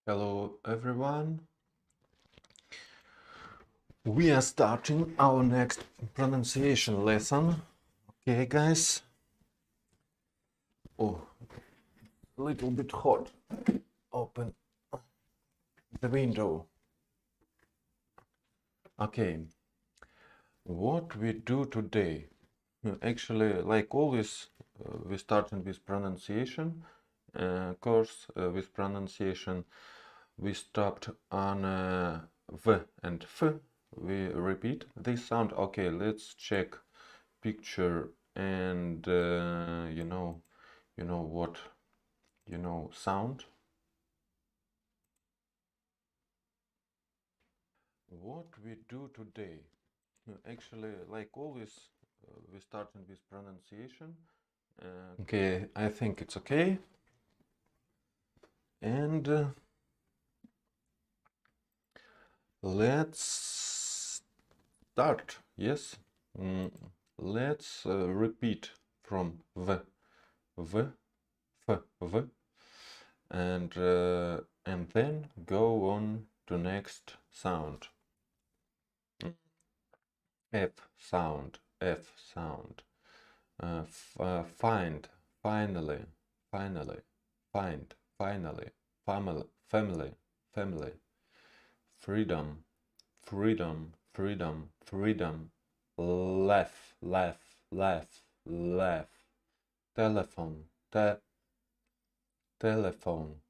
Hello everyone. We are starting our next pronunciation lesson. Okay, guys. Oh, a little bit hot. Open the window. Okay. What we do today? Actually, like always, we starting with pronunciation. Course with pronunciation. We stopped on V and F. We repeat this sound. Okay, let's check picture and what sound. What we do today? Actually, like always, we starting with pronunciation. Okay, I think it's okay. And let's start. Yes. Let's repeat from V, V, F, V, and then go on to next sound. F sound, F sound. Find, finally, finally, find, finally, family, family, family. Freedom, freedom, freedom, freedom. Laugh, laugh, laugh, laugh. Telephone, telephone, telephone,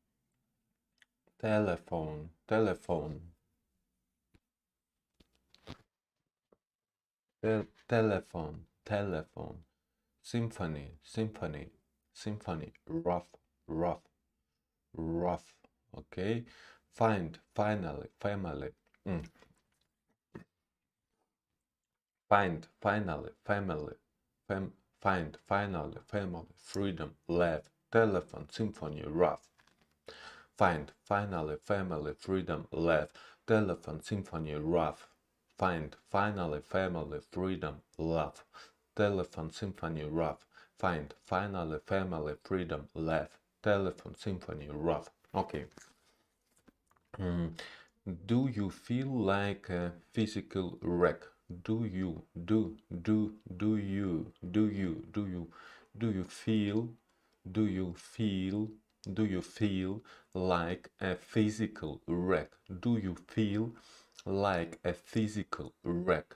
telephone. Telephone, telephone. Symphony, symphony, symphony. Rough, rough, rough. Okay. Find, finally, family. Find, finally, family. Find, finally, family. Freedom, laugh, telephone, symphony, rough. Find, finally, family, freedom, laugh, telephone, symphony, rough. Find, finally, family, freedom, love, telephone, symphony, rough. Find, finally, family, freedom, laugh, telephone, symphony, rough. Okay. Do you feel like a physical wreck? Do you feel like a physical wreck? Do you feel like a physical wreck?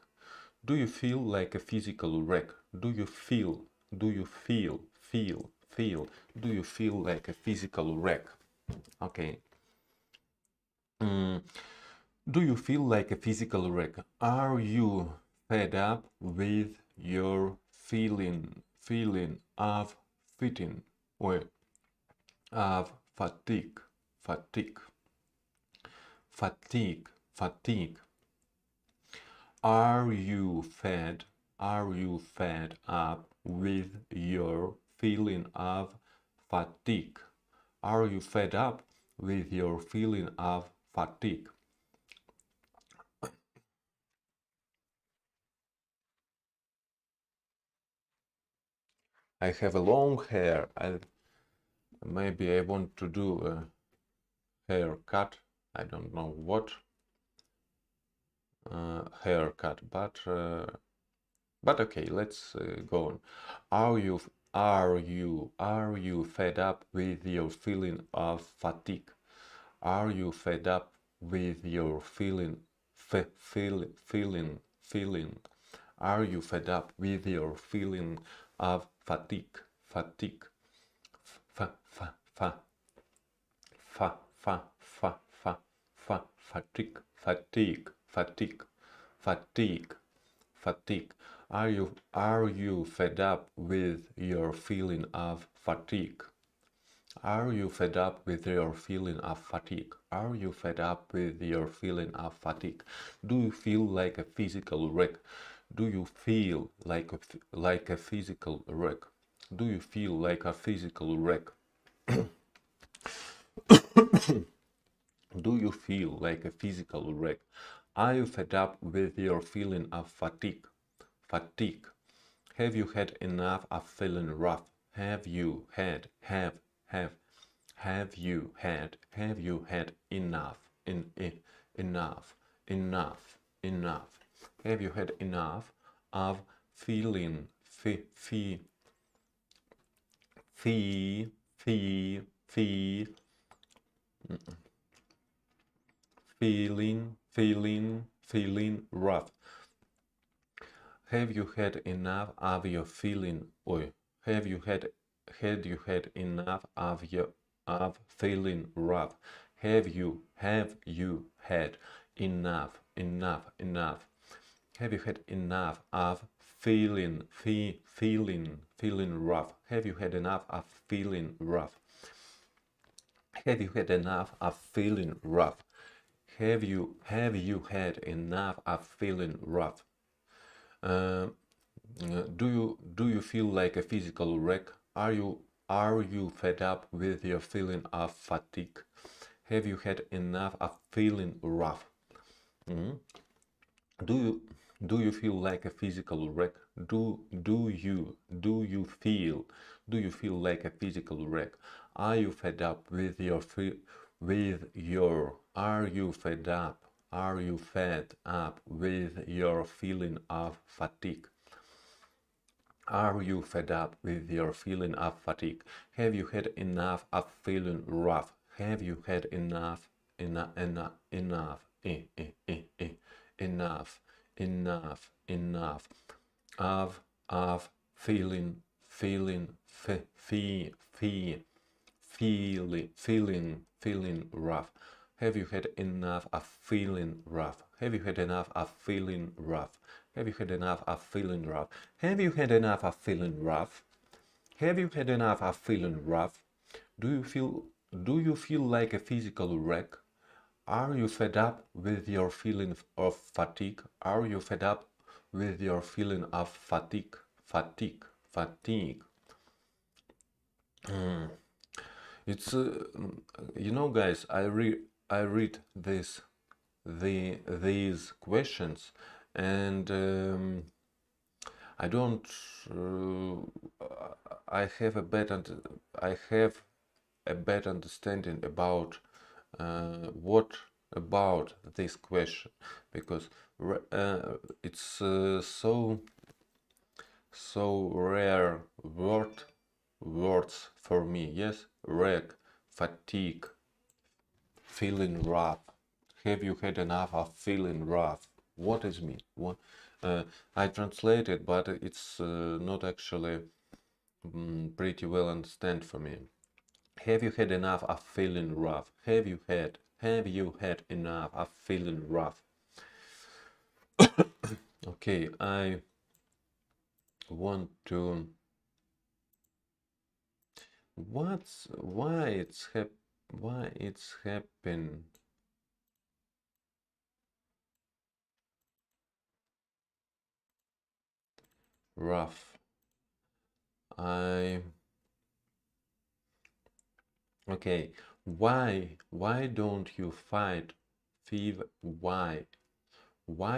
Do you feel like a physical wreck? Do you feel do you feel like a physical wreck? Okay. Do you feel like a physical wreck? Are you fed up with your feeling of fitting or of fatigue? Are you fed up with your feeling of fatigue? Are you fed up with your feeling of fatigue? I have a long hair. Maybe I want to do a haircut. I don't know what haircut, but okay. Let's go on. Are you fed up with your feeling of fatigue? Are you fed up with your feeling? Are you fed up with your feeling of fatigue? Fatigue. Fa fa fa fa fa fa fa fa fatigue, fatigue, fatigue, fatigue, fatigue. Are you fed up with your feeling of fatigue? Are you fed up with your feeling of fatigue? Are you fed up with your feeling of fatigue? Do you feel like a physical wreck? Do you feel like a physical wreck? Do you feel like a physical wreck? Do you feel like a physical wreck? Are you fed up with your feeling of fatigue? Fatigue. Have you had enough of feeling rough? Have you had have you had enough, enough, enough, enough? Have you had enough of feeling, feeling, rough? Have you had enough of your feeling, or have you had enough of feeling rough? Have you had enough, enough? Have you had enough of feeling rough? Have you had enough of feeling rough? Have you had enough of feeling rough? Have you had enough of feeling rough? Do you feel like a physical wreck? Are you fed up with your feeling of fatigue? Have you had enough of feeling rough? Mm? Do you feel like a physical wreck? Do you feel like a physical wreck? Are you fed up with your are you fed up? Are you fed up with your feeling of fatigue? Are you fed up with your feeling of fatigue? Have you had enough of feeling rough? Have you had enough, enough, enough, enough, enough of feeling, feeling rough? Have you had enough of feeling rough? Have you had enough of feeling rough? Have you had enough of feeling rough? Have you had enough of feeling rough? Have you had enough of feeling rough? Do you feel like a physical wreck? Are you fed up with your feeling of fatigue? Are you fed up with your feeling of fatigue? Fatigue. It's you know, guys, I read these questions, and I don't I have a better understanding about what about this question, because it's so rare words for me. Yes, wreck, fatigue, feeling rough. Have you had enough of feeling rough? What is mean? What I translated, but it's not actually pretty well understand for me. Have you had enough of feeling rough? Have you had enough of feeling rough? Okay, I want to why it's happened. Rough. Okay, why don't you fight fever? Why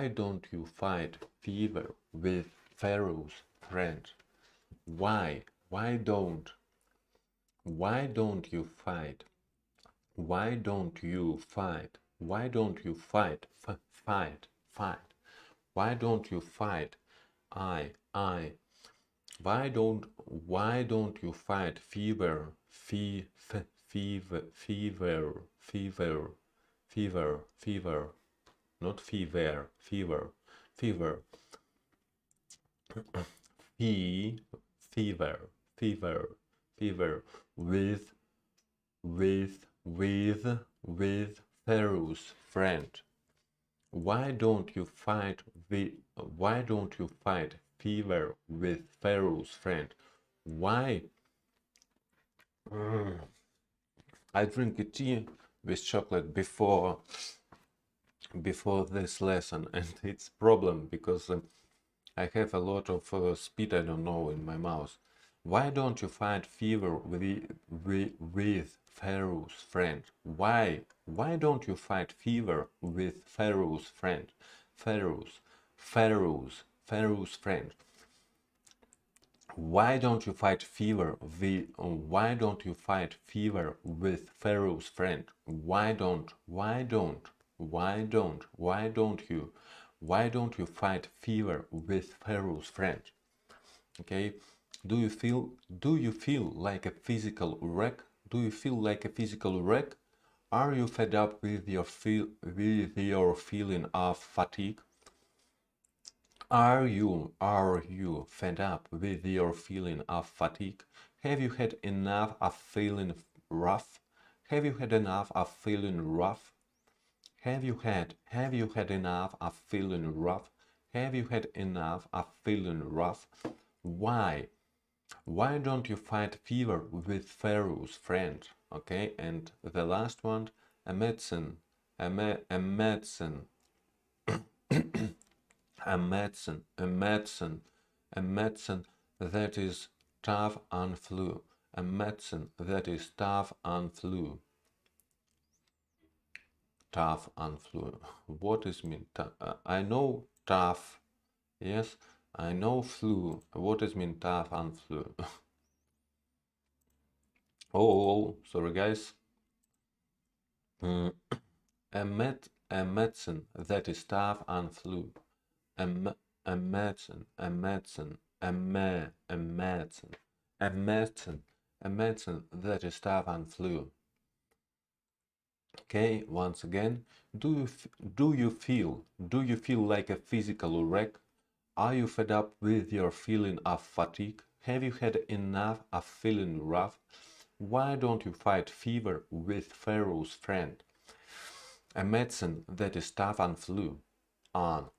don't you fight fever with Pharaoh's friend? Why don't you fight? Why don't you fight? Why don't you fight? Fight. Why don't you fight? I. Why don't you fight fever? Fever. Not fever. Fever. Fever with Pharaoh's friend. Why don't you fight fever with Pharaoh's friend? Why? I drink a tea with chocolate before this lesson, and it's problem because I have a lot of speed, I don't know, in my mouth. Why don't you fight fever with Pharaoh's friend? Why don't you fight fever with Pharaoh's friend? Pharaoh's friend. Why don't you fight fever with Pharaoh's friend? Why don't you fight fever with Pharaoh's friend? Okay, do you feel like a physical wreck? Do you feel like a physical wreck? Are you fed up with your feeling of fatigue? Are you fed up with your feeling of fatigue? Have you had enough of feeling rough? Have you had enough of feeling rough? Have you had enough of feeling rough? Have you had enough of feeling rough? Why don't you fight fever with Pharaoh's friend? Okay, and the last one, a medicine, a medicine, a medicine that is tough on flu, a medicine that is tough on flu. Tough on flu. What is mean? I know tough. Yes, I know flu. What is mean tough on flu? Oh, sorry guys. A medicine that is tough on flu. A medicine that is tough on flu. Okay, once again, do you feel like a physical wreck? Are you fed up with your feeling of fatigue? Have you had enough of feeling rough? Why don't you fight fever with Pharaoh's friend? A medicine that is tough on flu. On.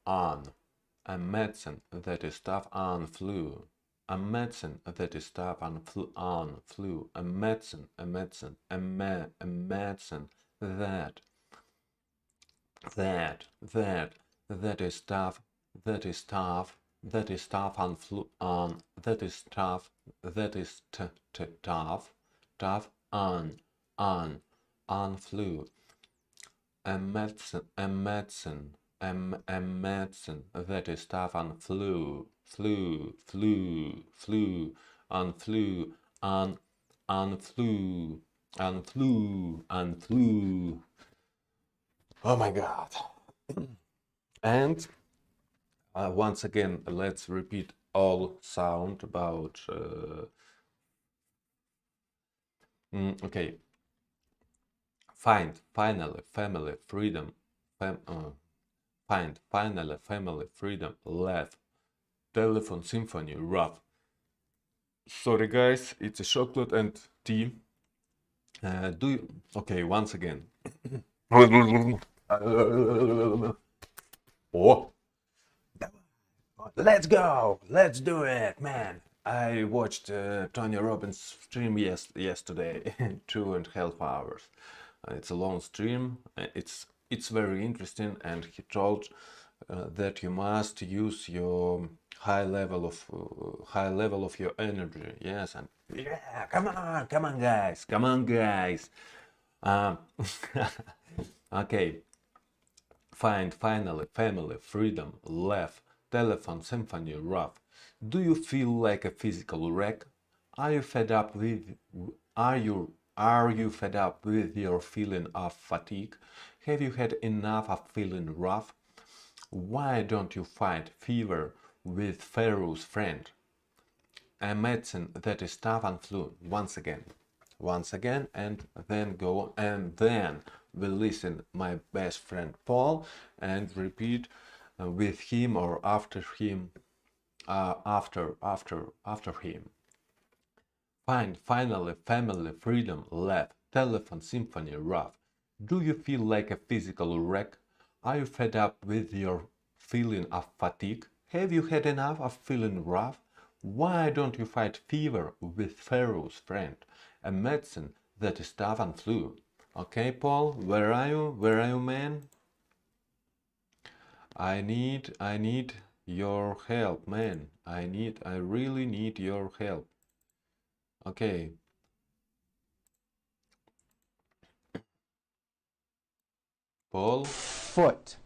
A medicine that is tough on flu. A medicine that is tough on flu. A medicine that is tough on flu. Tough on flu. A medicine that is tough on flu. On flu. Oh my God. And once again, let's repeat all sound about okay. Find finally family freedom. Find finally family freedom. Laugh. Telephone symphony. Rough. Sorry guys, it's a chocolate and tea. Okay, once again. Oh, let's go, let's do it, man. I watched Tony Robbins stream yesterday, 2.5 hours. It's a long stream. It's very interesting, and he told that you must use your high level of your energy. Yes, and yeah, come on, guys. Okay. Find finally family freedom. Laugh. Telephone symphony. Rough. Do you feel like a physical wreck? Are you fed up with your feeling of fatigue? Have you had enough of feeling rough? Why don't you fight fever with Pharaoh's friend? A medicine that is tough on flu. Once again, and then go on, and then we listen my best friend Paul and repeat with him or after him. After him. Find finally family freedom. Laugh. Telephone symphony. Rough. Do you feel like a physical wreck? Are you fed up with your feeling of fatigue? Have you had enough of feeling rough? Why don't you fight fever with Pharaoh's friend? A medicine that is tough on flu. Okay, Paul, where are you? Where are you, man? I need your help, man. I really need your help. Okay. Paul? Foot.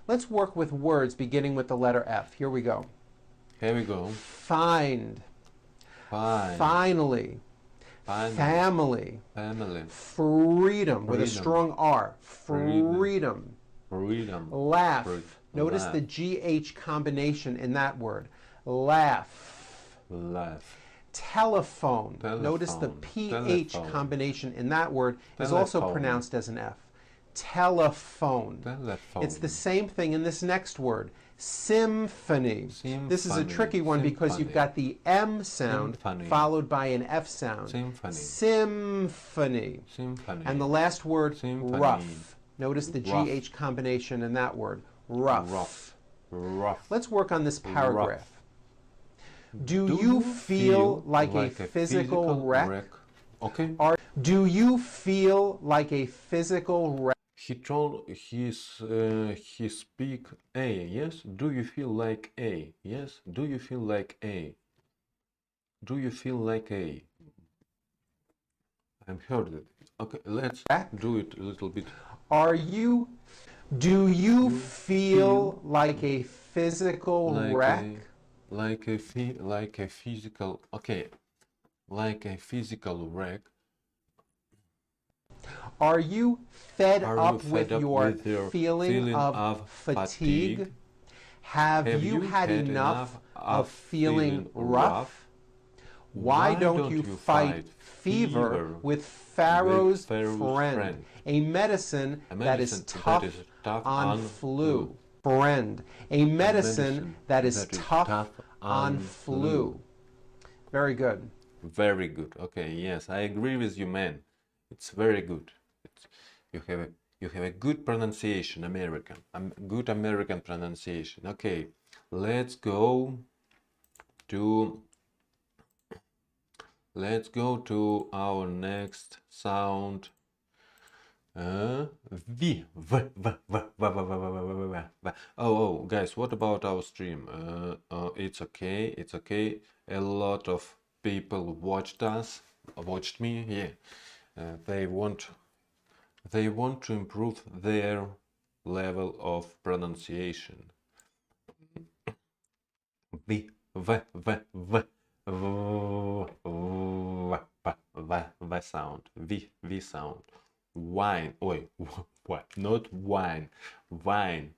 Let's work with words beginning with the letter F. Here we go. Here we go. Find. Fine. Finally. Finally. Family. Family. Freedom with a Freedom. strong R. Freedom. Freedom. Freedom. Laugh. Notice Laugh. the GH combination in that word. Laugh. Laugh. Telephone. Notice the Telephone. PH Telephone. combination in that word is also Telephone. pronounced as an F. Telephone. Telephone. It's the same thing in this next word. Symphony. This is a tricky one because you've got the M sound Symphony. followed by an F sound. Symphony. Symphony. Symphony. And the last word, Symphony. rough. Notice the Rough. GH combination in that word. Rough. Rough. Rough. Let's work on this paragraph. Rough. Do you feel like a physical wreck? Okay. Or do you feel like a physical wreck? He told he speak A, yes? Do you feel like A? Yes? Do you feel like A? Do you feel like A? I've heard it. Okay, let's do it a little bit. Do you feel like a physical wreck? Like a physical, okay, like a physical wreck. Are you fed up with your your feeling of fatigue? Have you had enough of feeling rough? Why don't you fight fever with Pharaoh's friend, a medicine that is tough on flu? Friend, a medicine that is tough on flu. Very good. Very good. Okay, yes, I agree with you, man. It's very good. You have a good pronunciation, American. Good American pronunciation. Okay, let's go to our next sound. V. Oh, guys, what about our stream? It's okay. It's okay. A lot of people watched me. Yeah. They want to improve their level of pronunciation. V sound. V sound. Wine. Oi, what? Not wine. Wine.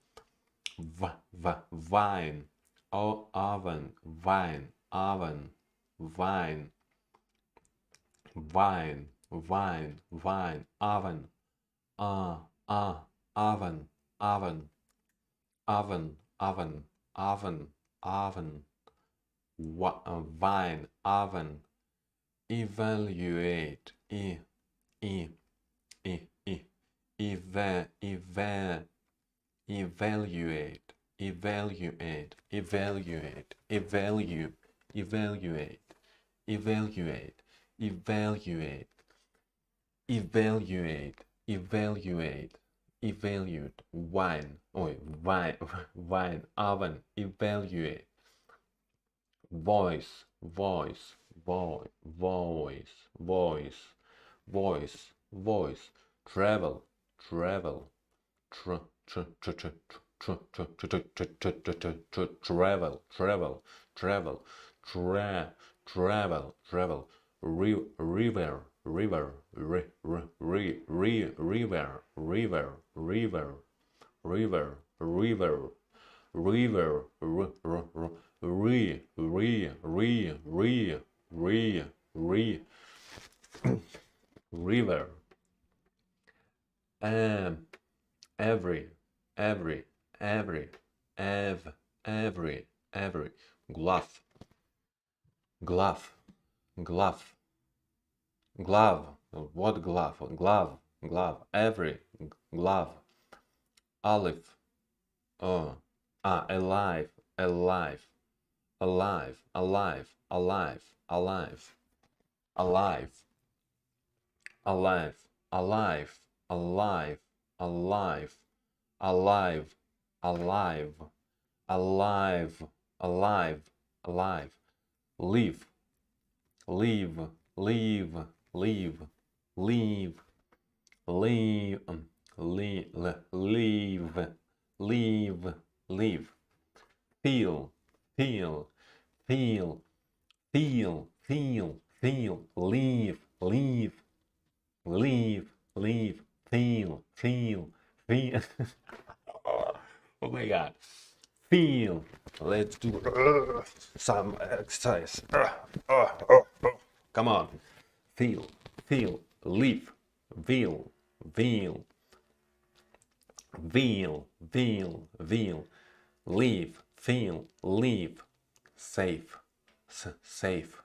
Vine. Oh, oven. Vine. Oven. Vine. Vine. Vine. Vine. Oven. Oven. Oven. Oven. Oven. Oven. Oven. Vine. Oven. Evaluate. Evaluate, evaluate, evaluate, evaluate, evaluate, evaluate, evaluate, evaluate, evaluate, evaluate, wine, wine, oven, evaluate, voice, voice, voice, voice, voice, voice, travel, travel, travel, travel, travel, river, river, river, river, river, river, river, river. Every, glove, glove, glove, glove. What glove? Glove, glove. Every glove. Olive. Alive, alive, alive, alive, alive, alive, alive, alive, alive, alive, alive, alive, alive, alive, alive, alive, leave, leave, leave, leave, leave, leave, leave, leave, leave, feel, feel, feel, feel, feel, leave, feel, feel. Oh my God. Feel. Let's do some exercise. Come on. Feel, live, feel, live, feel, live, safe, safe,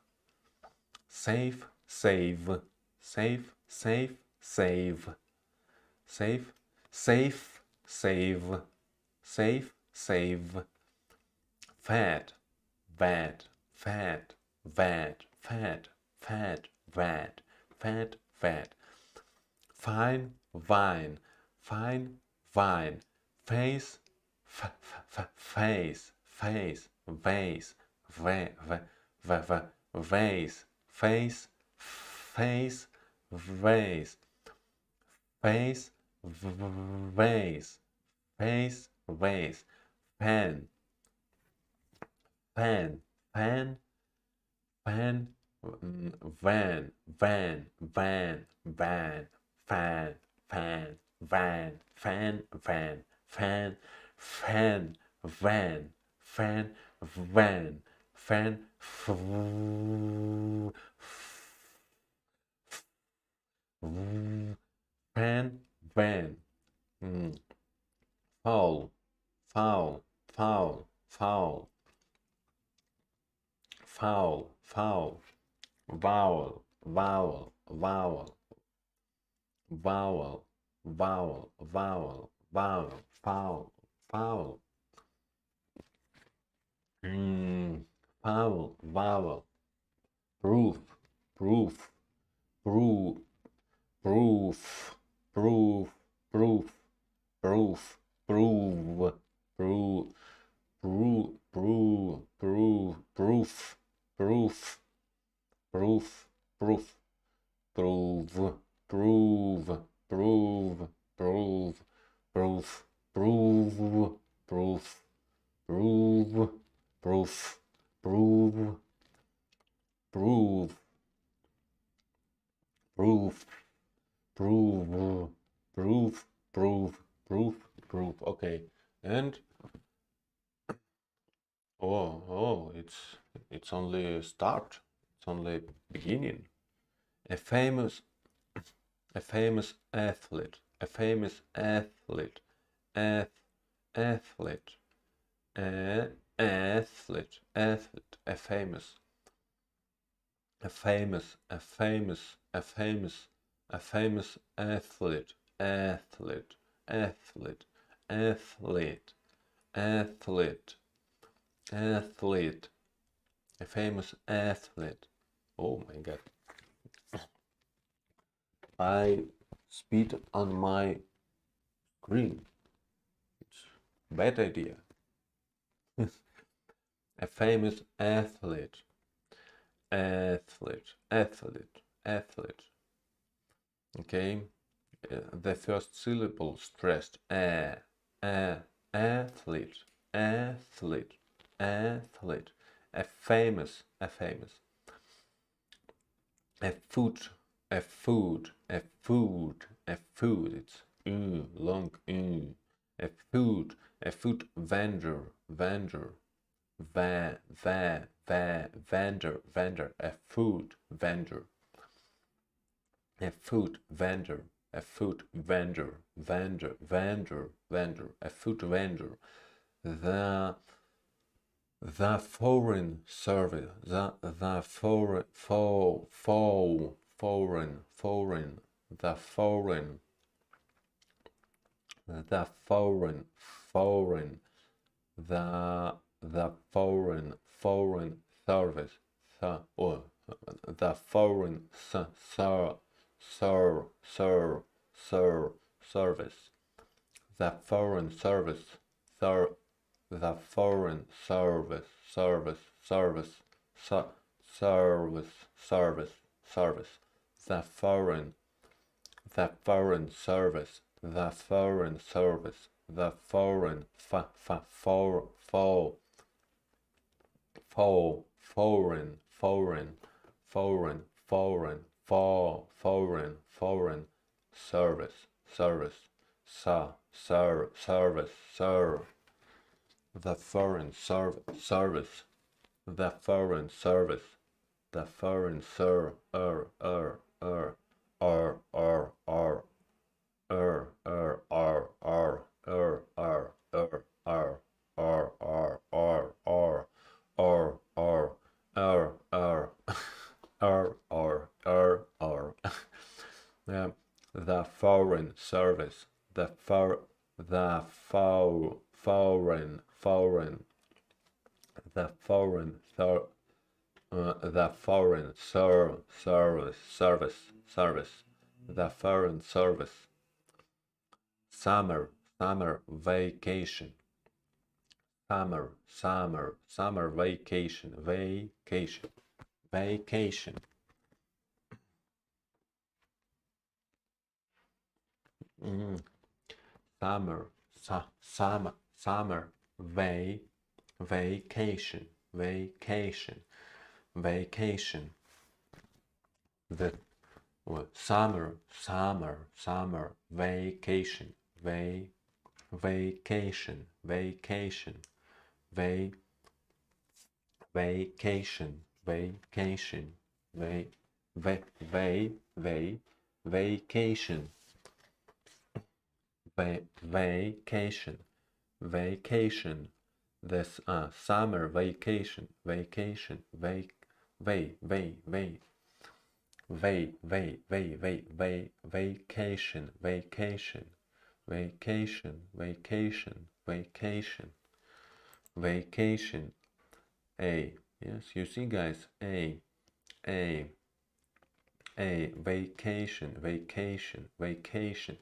save, save, save, save, save, save, safe, save, safe, save, fat, bad, fat, bad, fat, fat, bad, fat, fat, fine, vine, fine, vine, face, face, face, vase, vase, face, face, vase, face, vase, face, vase, pen, pen, pen, pen, van, van, van, van, fan, fan, van, fan, van, fan, fan, van, fan, van, fan, fan, van, foul, foul, foul, foul, foul, foul, vowel, vowel, vowel, vowel, vowel, vowel, vowel, foul, foul, foul, vowel, proof, proof, proof, proof, proof, proof, proof, prove, prove, proof, proof, proof, proof, proof, proof, proof, prove, prove, prove, prove, proof, prove, proof, prove, proof, prove, prove, proof, prove, proof, proof, proof, proof. Okay, and it's only a start. It's only beginning. A famous athlete, a famous athlete, athlete, athlete, athlete, a famous athlete, athlete, athlete, athlete, athlete, athlete, athlete, a famous athlete. Oh my God. I spit on my screen. It's a bad idea. A famous athlete, athlete, athlete, athlete. Okay, the first syllable stressed. Athlete, athlete, athlete. A famous, a famous. A food, a food, a food, a food. It's long. A food vendor, vendor. Vendor, vendor. A food vendor. A food vendor, a food vendor, vendor, a food vendor. The foreign service, the foreign, foreign, the foreign, the foreign, the foreign service, the foreign service, the foreign service, the foreign service, service, the foreign service, the foreign service, the foreign foreign, foreign, foreign, foreign, foreign, service, service, service, the foreign service, the foreign service, the foreign the foreign service, the foreign the foreign the foreign service, the foreign service, summer vacation, summer vacation, vacation. Summer, summer, vacation, vacation. The summer, vacation, vacation, vacation, vacation, vacation. This summer vacation, vacation, vacation, vacation. A, yes, you see, guys, a, vacation, vacation, vacation,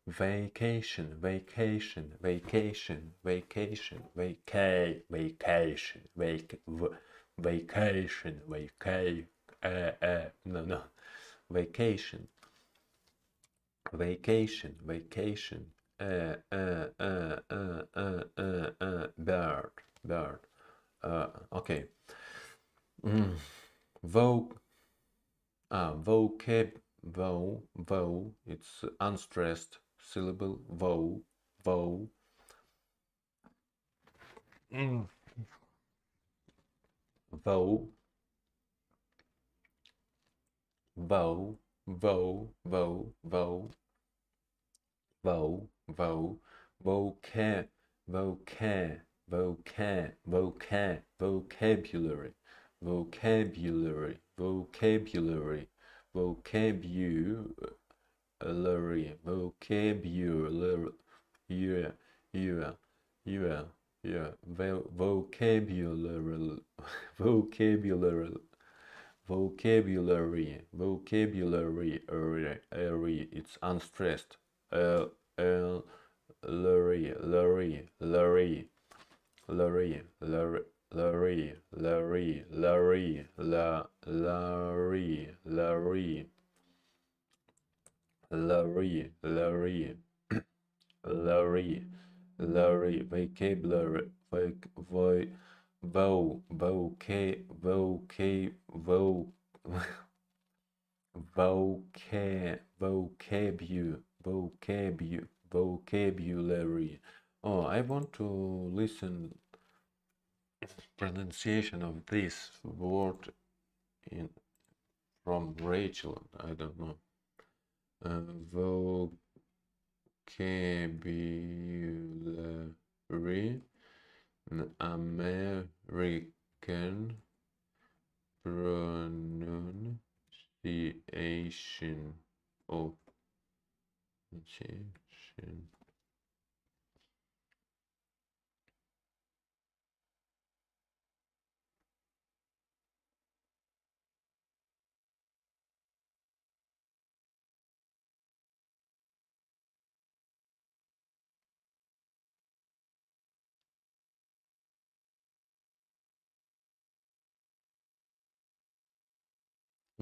vacation, vacation, vacation, vacation, vacation, no, vacation, vacation, bird, okay, vocab, it's unstressed syllable, vow, vow, vocabulary, vocabulary, vocabulary, vocabulary, vocabulary, vocabulary, vocabulary, it's unstressed, lorry, vocabulary, vocabulary. Oh, I want to listen pronunciation of this word in from Rachel. I don't know. Vocabulary, American pronunciation of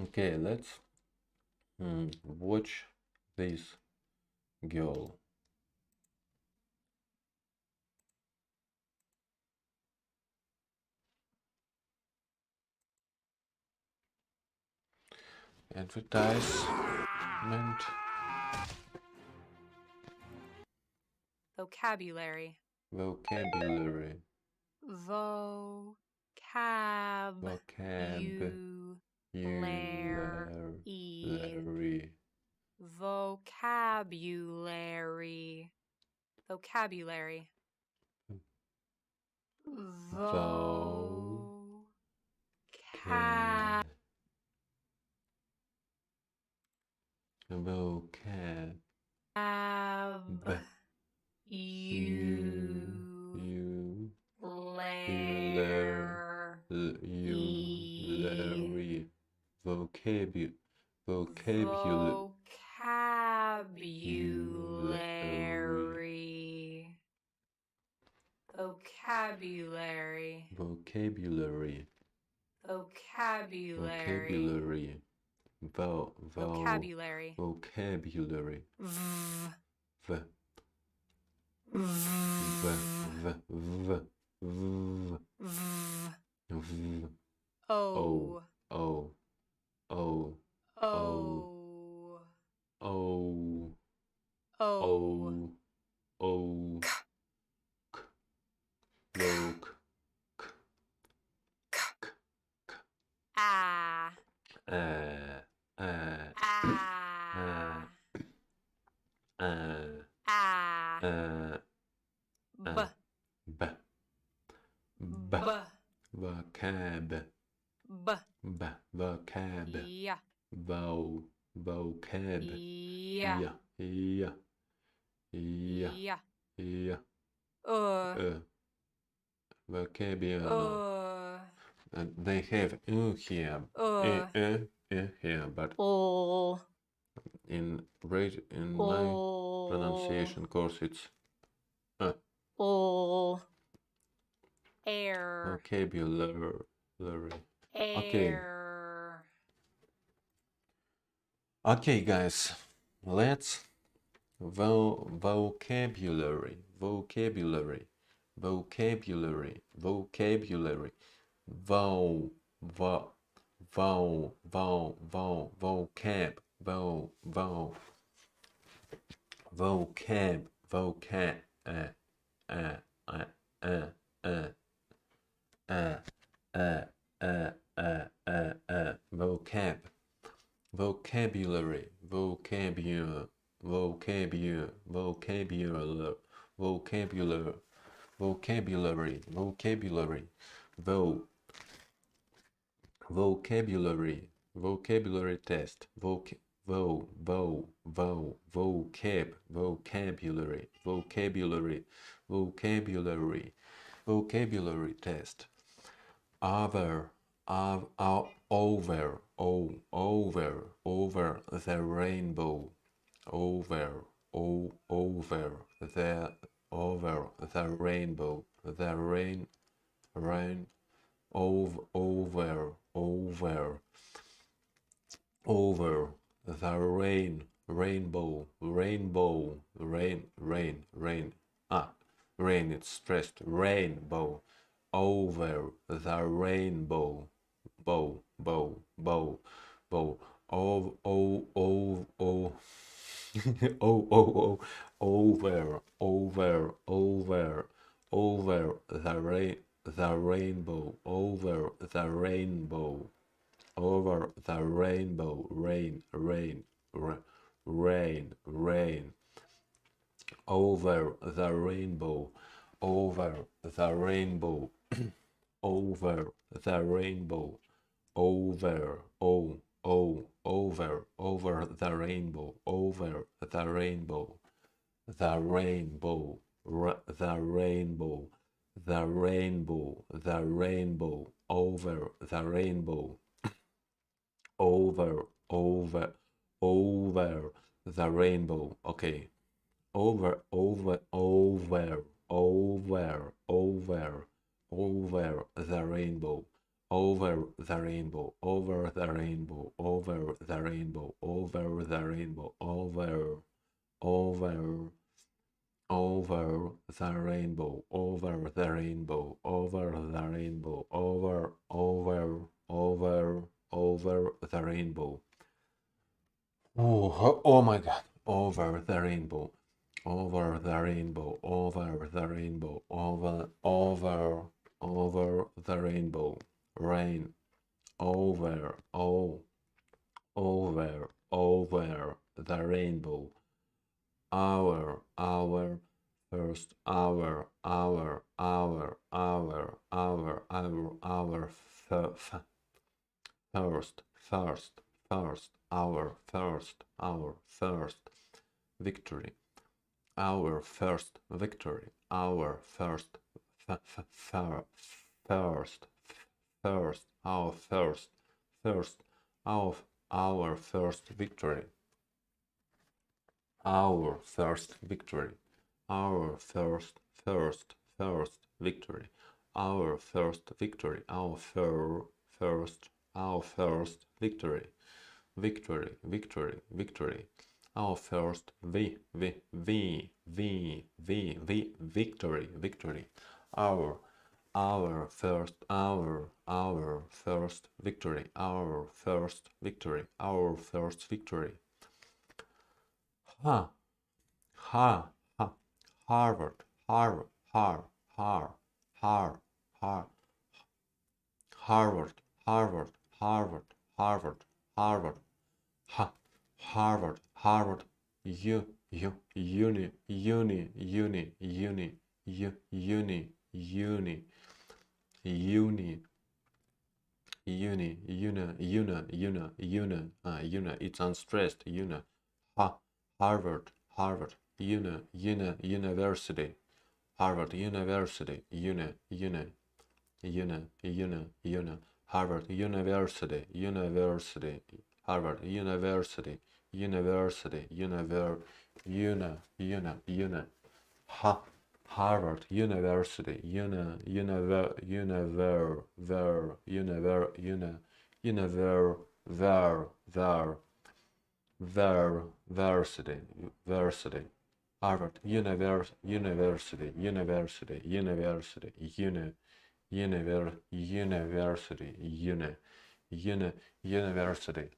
Okay, let's watch this girl. advertisement, vocabulary, vocabulary, vocabulary, vocabulary, vocabulary, vocab, vocabulary, vocabulary, vocabulary, v, O, o, O, o, O, o, look, A, a, A, B, b, B, vocab, B, vocab, Yeah, vocab, Yeah, yeah, Yeah, vocabulary. They have here, here, but in my pronunciation course it's air, vocabulary. air, Okay, guys, let's vocabulary, vocab, vocab, uh, uh, uh, uh, vocabulary, vocabulary test, vocabulary test. Over the rainbow, over the rainbow, the rain, over the rainbow, rain, it's stressed, rainbow, over the rainbow, bow, over the rainbow, over the rainbow, over the rainbow, rain, over the rainbow, over the rainbow, over the rainbow, over the rainbow, over the rainbow, the rainbow, the rainbow, the rainbow, the rainbow, over the rainbow, over the rainbow. Okay, over the rainbow, over the rainbow, over the rainbow, over the rainbow, over the rainbow, over the rainbow, over the rainbow, over the rainbow, over the rainbow, Oh my God. Over the rainbow. Over the rainbow. Over the rainbow. Over the rainbow. Rain. Over. Oh. Over the rainbow. Our, first, first, our first victory, our first victory, our first, first, our first, our first victory, our first victory, our first victory, our first victory, our first victory, victory, our first victory, our first victory, our first victory, our first victory. Ha, ha, ha, Harvard, Harvard, Harvard, Harvard, Harvard, Harvard, Harvard, Harvard, Harvard, Harvard, ha, Harvard, Harvard, uni, uni, uni, uni, uni, uni, uni, it's unstressed, Harvard, Harvard, university, Harvard University, Harvard University, Harvard University, Harvard University, Versity,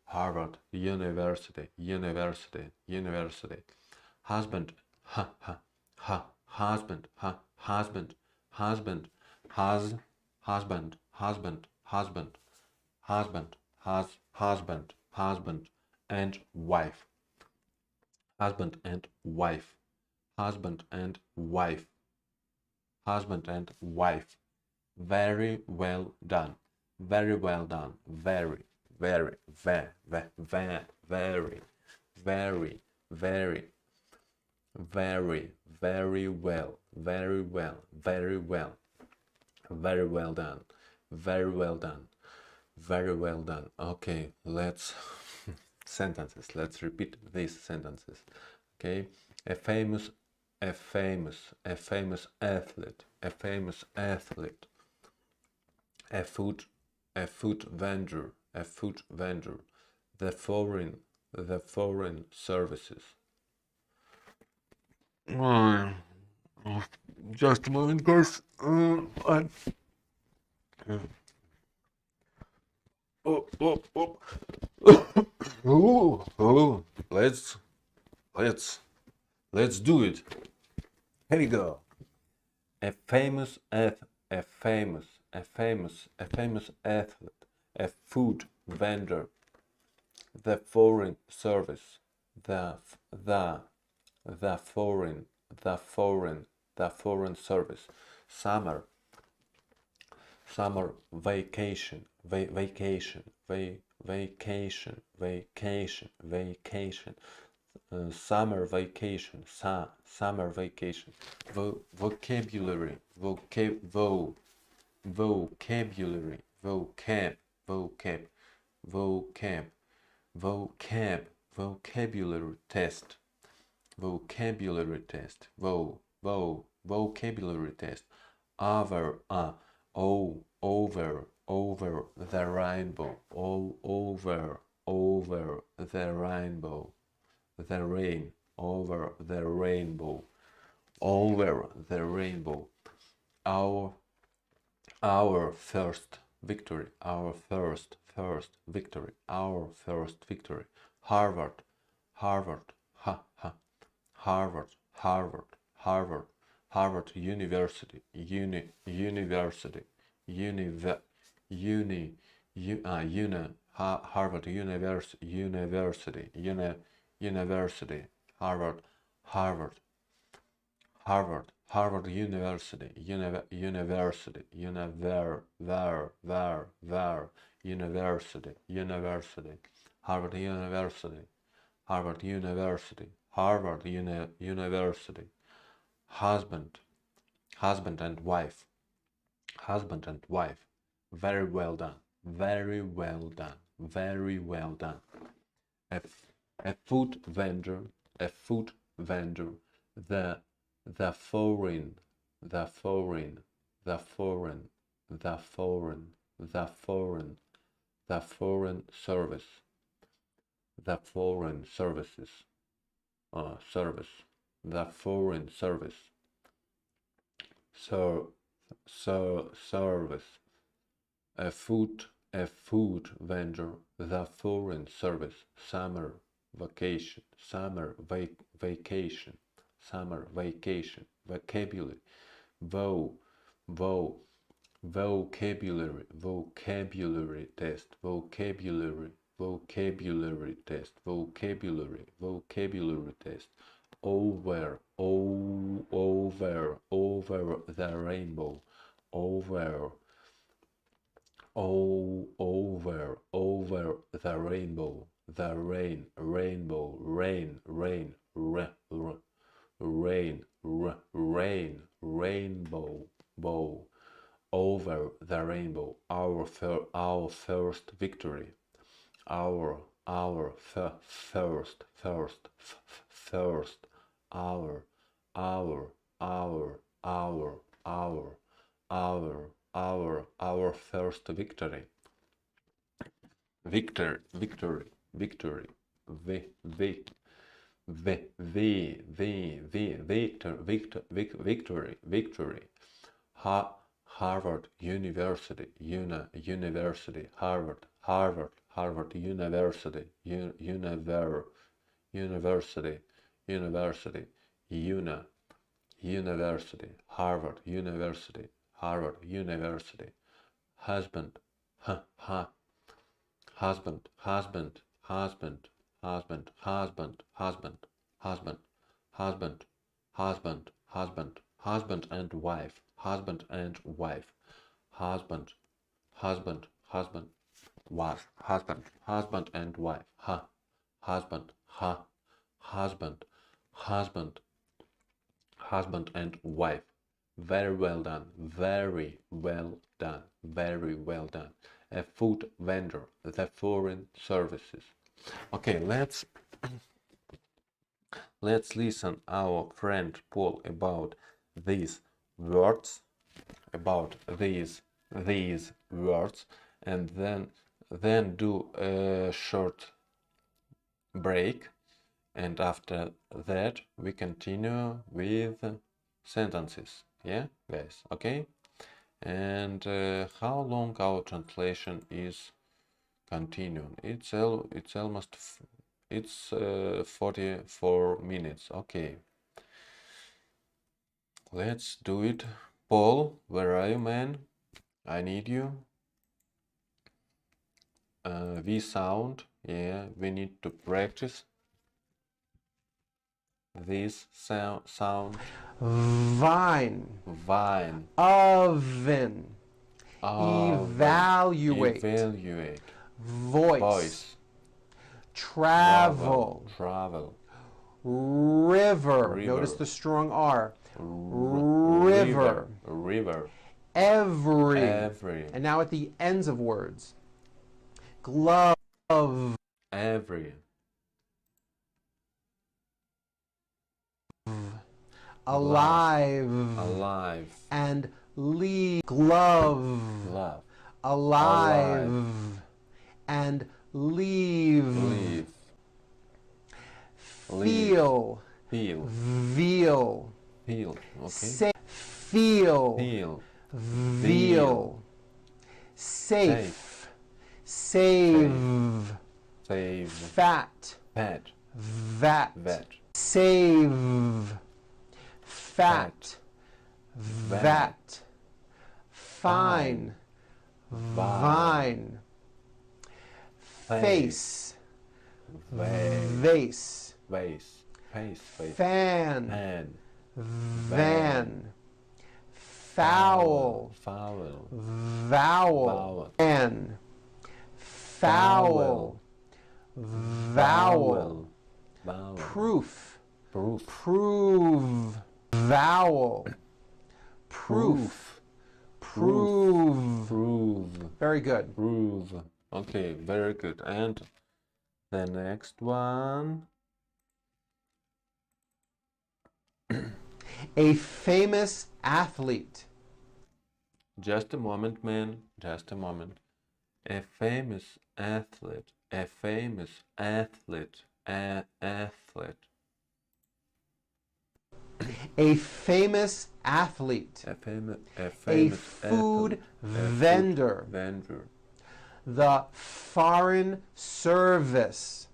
Harvard University, University, Harvard University, husband, husband, husband, husband, and wife, husband and wife, husband and wife, husband and wife. Very well done, very well done, very, very, very, very, very, very, very, very well, very well, very well, very well done, very well done, very well done. Okay, let's sentences. Let's repeat these sentences. Okay, a famous athlete, a famous athlete, a food vendor, the foreign services. Just a moment, guys. Let's do it. Here we go. A famous athlete, a food vendor, the foreign service, the foreign service, summer vacation, vacation, summer vacation, summer vacation, vocabulary, vocabulary, vocabulary test, vocabulary test, vocabulary test, over the rainbow, all over the rainbow, the rain, over the rainbow, over the rainbow, our first victory, our first victory, our first victory, Harvard Harvard, ha ha, Harvard, Harvard, Harvard, Harvard University, University, Harvard University, Harvard, Harvard, Harvard, Harvard University, University, University, University, Harvard University, Harvard University, Harvard University, husband, husband and wife, husband and wife, very well done, very well done, very well done. A food vendor, a food vendor, the foreign, the foreign, the foreign, the foreign, the foreign, the foreign service, the foreign services, service, the foreign service, service, a food vendor, the foreign service, summer vacation, summer vacation, summer vacation, vocabulary, vocabulary test, vocabulary test, vocabulary test, over the rainbow, over the rainbow, the rainbow, rainbow, bow, over the rainbow, our first victory, our first, our first victory, victory, victory, victory. Harvard University, University, Harvard University, University, University, Harvard University, Harvard University, husband, husband, husband, husband, husband, husband, husband, husband, husband, husband, husband, husband and wife, husband and wife, husband, husband, husband, wife, husband, husband and wife, husband, husband, husband, husband and wife. Very well done, very well done, very well done. A food vendor, the foreign services. Okay, let's listen our friend Paul about these words, words, and then do a short break, and after that we continue with sentences. Yeah, guys, okay? And how long our translation is continuing? It's almost 44 minutes. Okay, let's do it. Paul, where are you, man? I need you. V sound. Yeah, we need to practice this sound. Vine, Vine, oven, evaluate, voice, voice, travel, travel, river. Notice the strong R. River, every. And now at the ends of words. Glove, every, alive, and leave. Glove, alive, and leave. Feel, veal, okay. Feel, veal. Safe, save, save, fat, pet, vat, vet, save, fat, vat, fine, vine, face, vase, vase, face, face, fan, fan, van, foul, foul, vowel, an, foul, vowel, vowel, proof, proof, prove, vowel, proof, prove. prove, Very good. prove. Okay, very good. And the next one. A famous athlete. Just a moment, man. Just a moment. A famous athlete. A famous athlete. Athlete. A famous athlete. A famous A food athlete. vendor. Food vendor. The Foreign Service.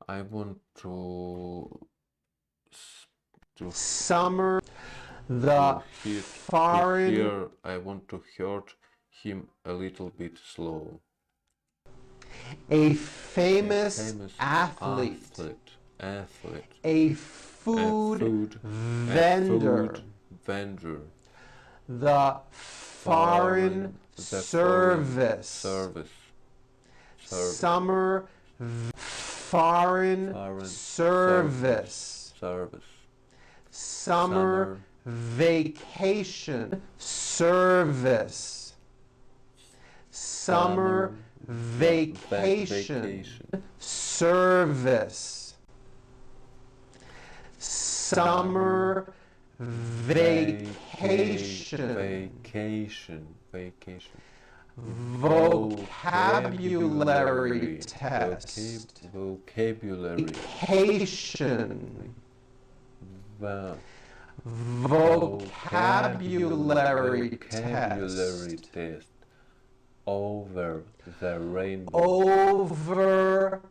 I want to Summer. The foreign. hear. I want to hear him a little bit slow. A famous, athlete. Athlete. A food, vendor. Food vendor. The Foreign Service. Service. Summer Foreign Service. Service. Summer Vacation Service. Summer Vacation Service. Summer Vacation. Vacation. Vocabulary test. Vocabulary. Vacation. Vocabulary Vocabulary test. test. Over the rainbow. Over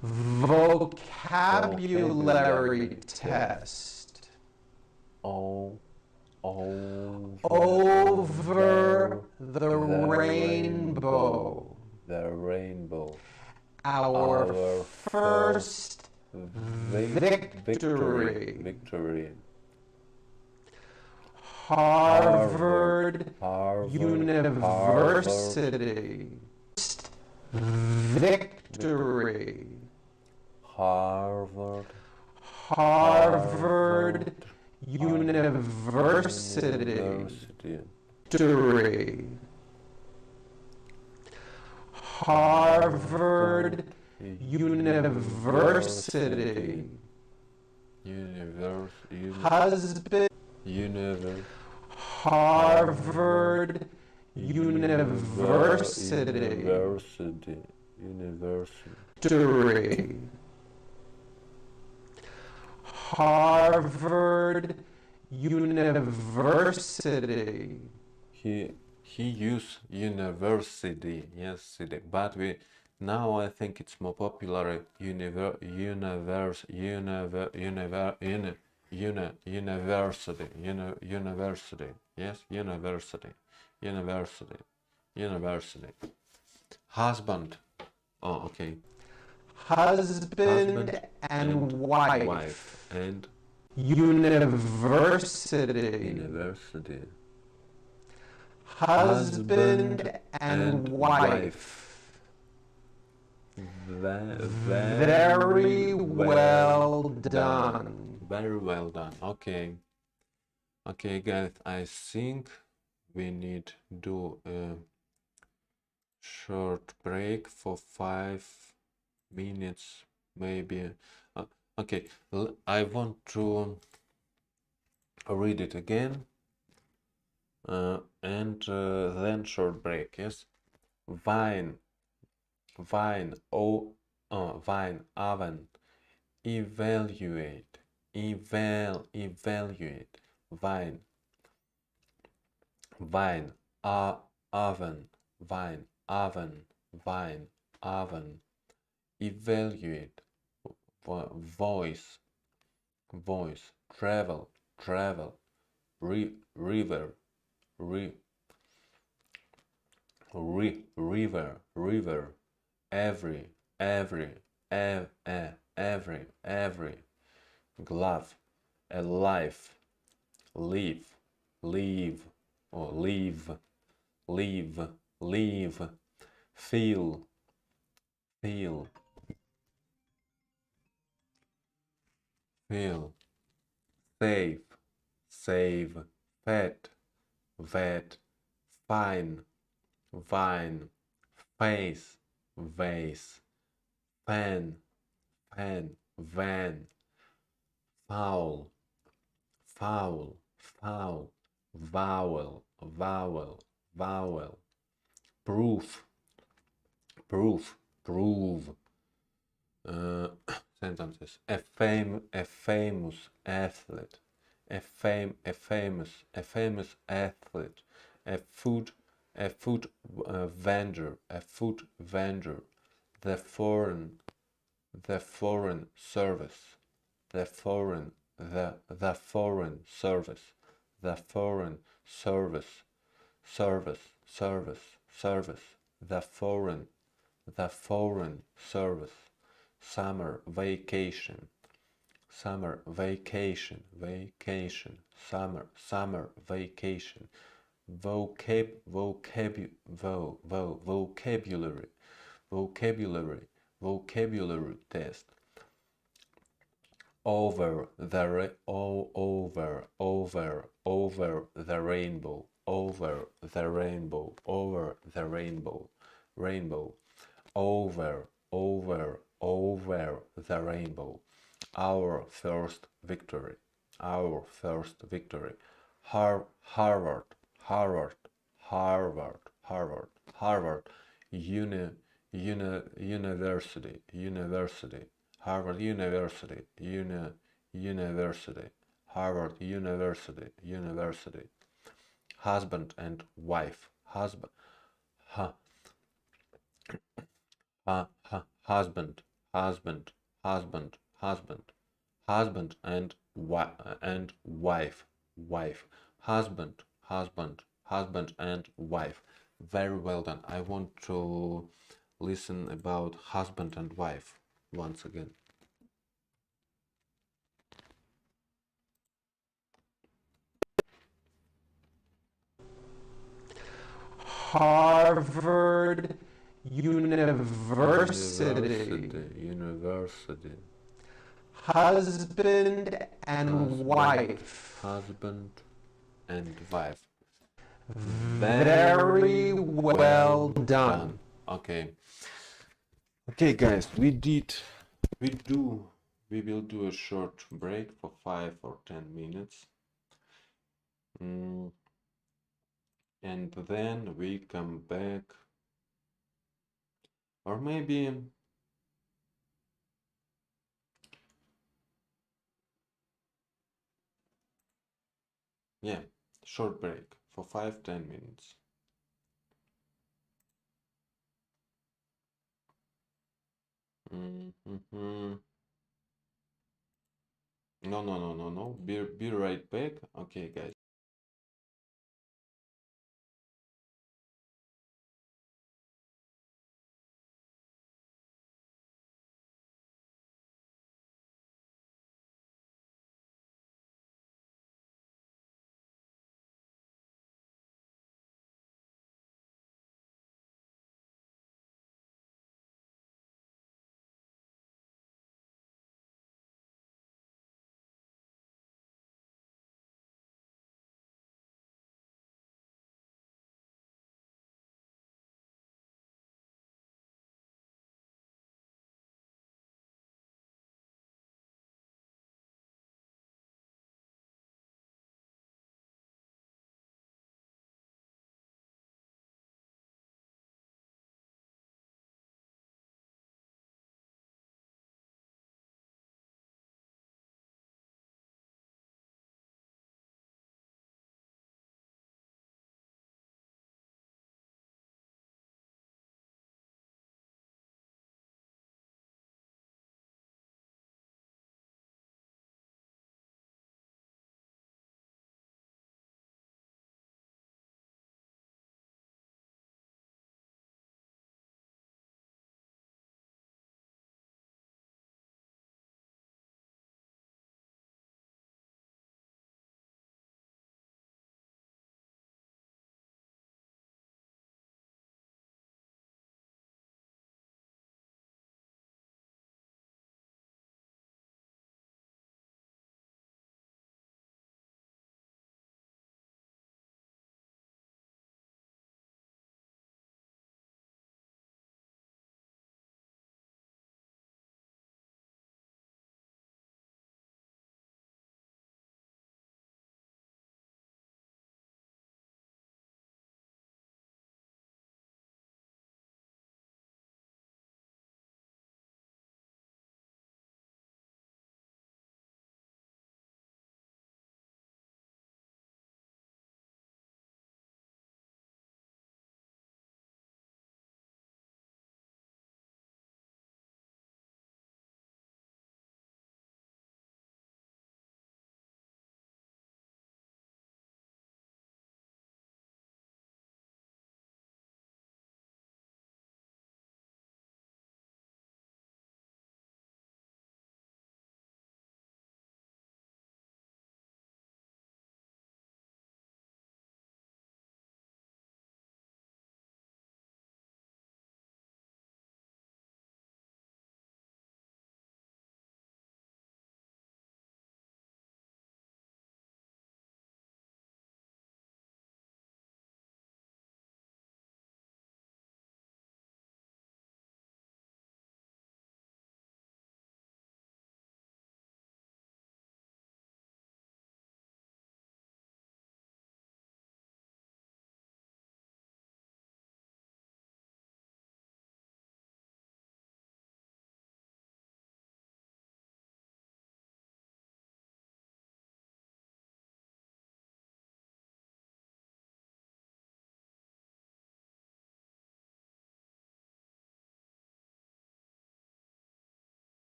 vocabulary test. Over the rainbow. The rainbow. Our first victory. Victory. Harvard Harvard. University. Victory. Harvard. Harvard University. Victory. Harvard University. Husband. Harvard University. Victory. Harvard University. He used university yesterday, but now I think it's more popular university. Yes, university. Husband. Oh, okay. Husband and wife. And University. Husband and wife. Very well done. Very well done. Okay. Okay, guys, I think we need to do a short break for 5 minutes, maybe. Okay, I want to read it again, and then short break. Yes, vine, vine, vine, oven, evaluate, evaluate, vine, vine, oven, vine, oven, vine, oven, evaluate, voice, voice, travel, travel, river, river, river, every, every, glove, alive, live, leave, or leave, leave, feel, feel, feel, save, save, vet, vet, fine, vine, face, vase, fan, fan, van, foul, foul, foul, vowel, vowel, vowel, proof, proof, prove, uh, sentences, a famous athlete, a famous athlete, a food, vendor, a food vendor, the foreign, service, the foreign, the foreign service, the foreign service, service, the foreign service, summer vacation, vacation, summer vacation, vocabulary, vocabulary test, over the over the rainbow, over the rainbow, over the rainbow, rainbow, over the rainbow, our first victory, our first victory, Harvard, Harvard, Harvard, Harvard, Harvard, university, university, Harvard University, university, Harvard University, university, husband and wife, husband, ha, husband, husband, husband, husband, husband and wife, wife, husband, husband, husband and wife. Very well done. I want to listen about husband and wife once again. Harvard University. University. Husband and wife. Husband and wife. Very well done. Okay. Okay, guys, we will do a short break for 5 or 10 minutes. And then we come back, or maybe yeah, short break for 5-10 minutes. No. Be right back. Okay, guys.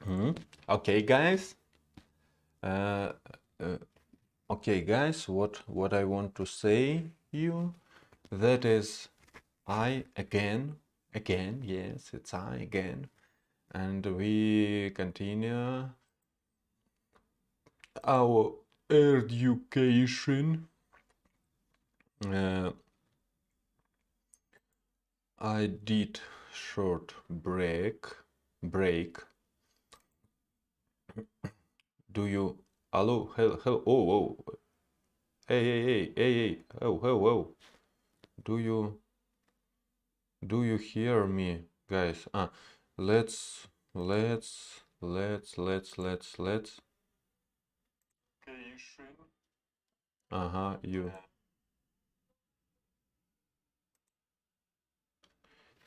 Okay, guys. Uh, uh, okay, guys. What I want to say you, that is, I again. Yes, it's I again, and we continue our education. I did short break. Do you? Hello, hello. Oh. Hey. Oh. Do you hear me, guys? Let's.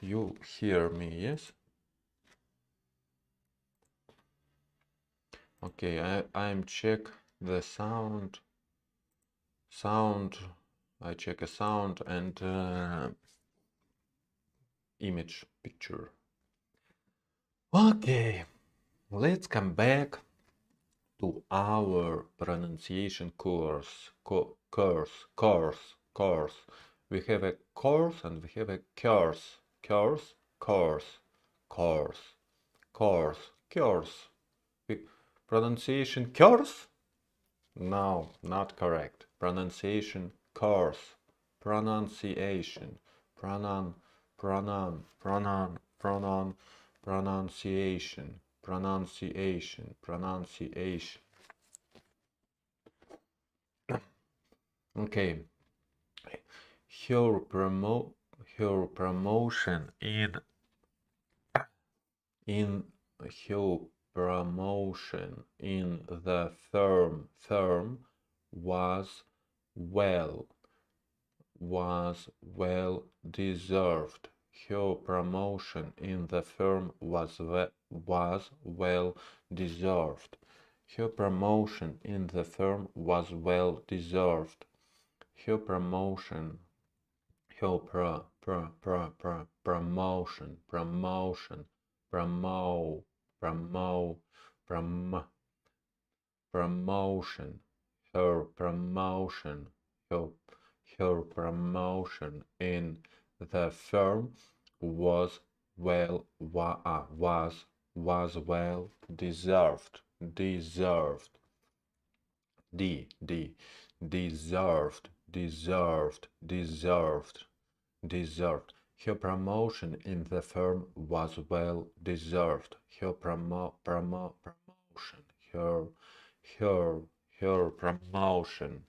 You hear me, yes? Okay, I'm check the sound. I check a sound and image picture. Okay, let's come back to our pronunciation course. Course. We have a course and we have a course. Course. Pronunciation course? No, not correct. Pronunciation course. Pronunciation. Pronunciation. Okay. Her promotion in her promotion in the firm was well deserved. Her promotion in the firm was well deserved. Her promotion in the firm was well deserved. Her promotion her promotion promo promo prom promotion her promotion her, her promotion in the firm was well deserved d d deserved. Her promotion in the firm was well deserved. Her promotion. Her her promotion.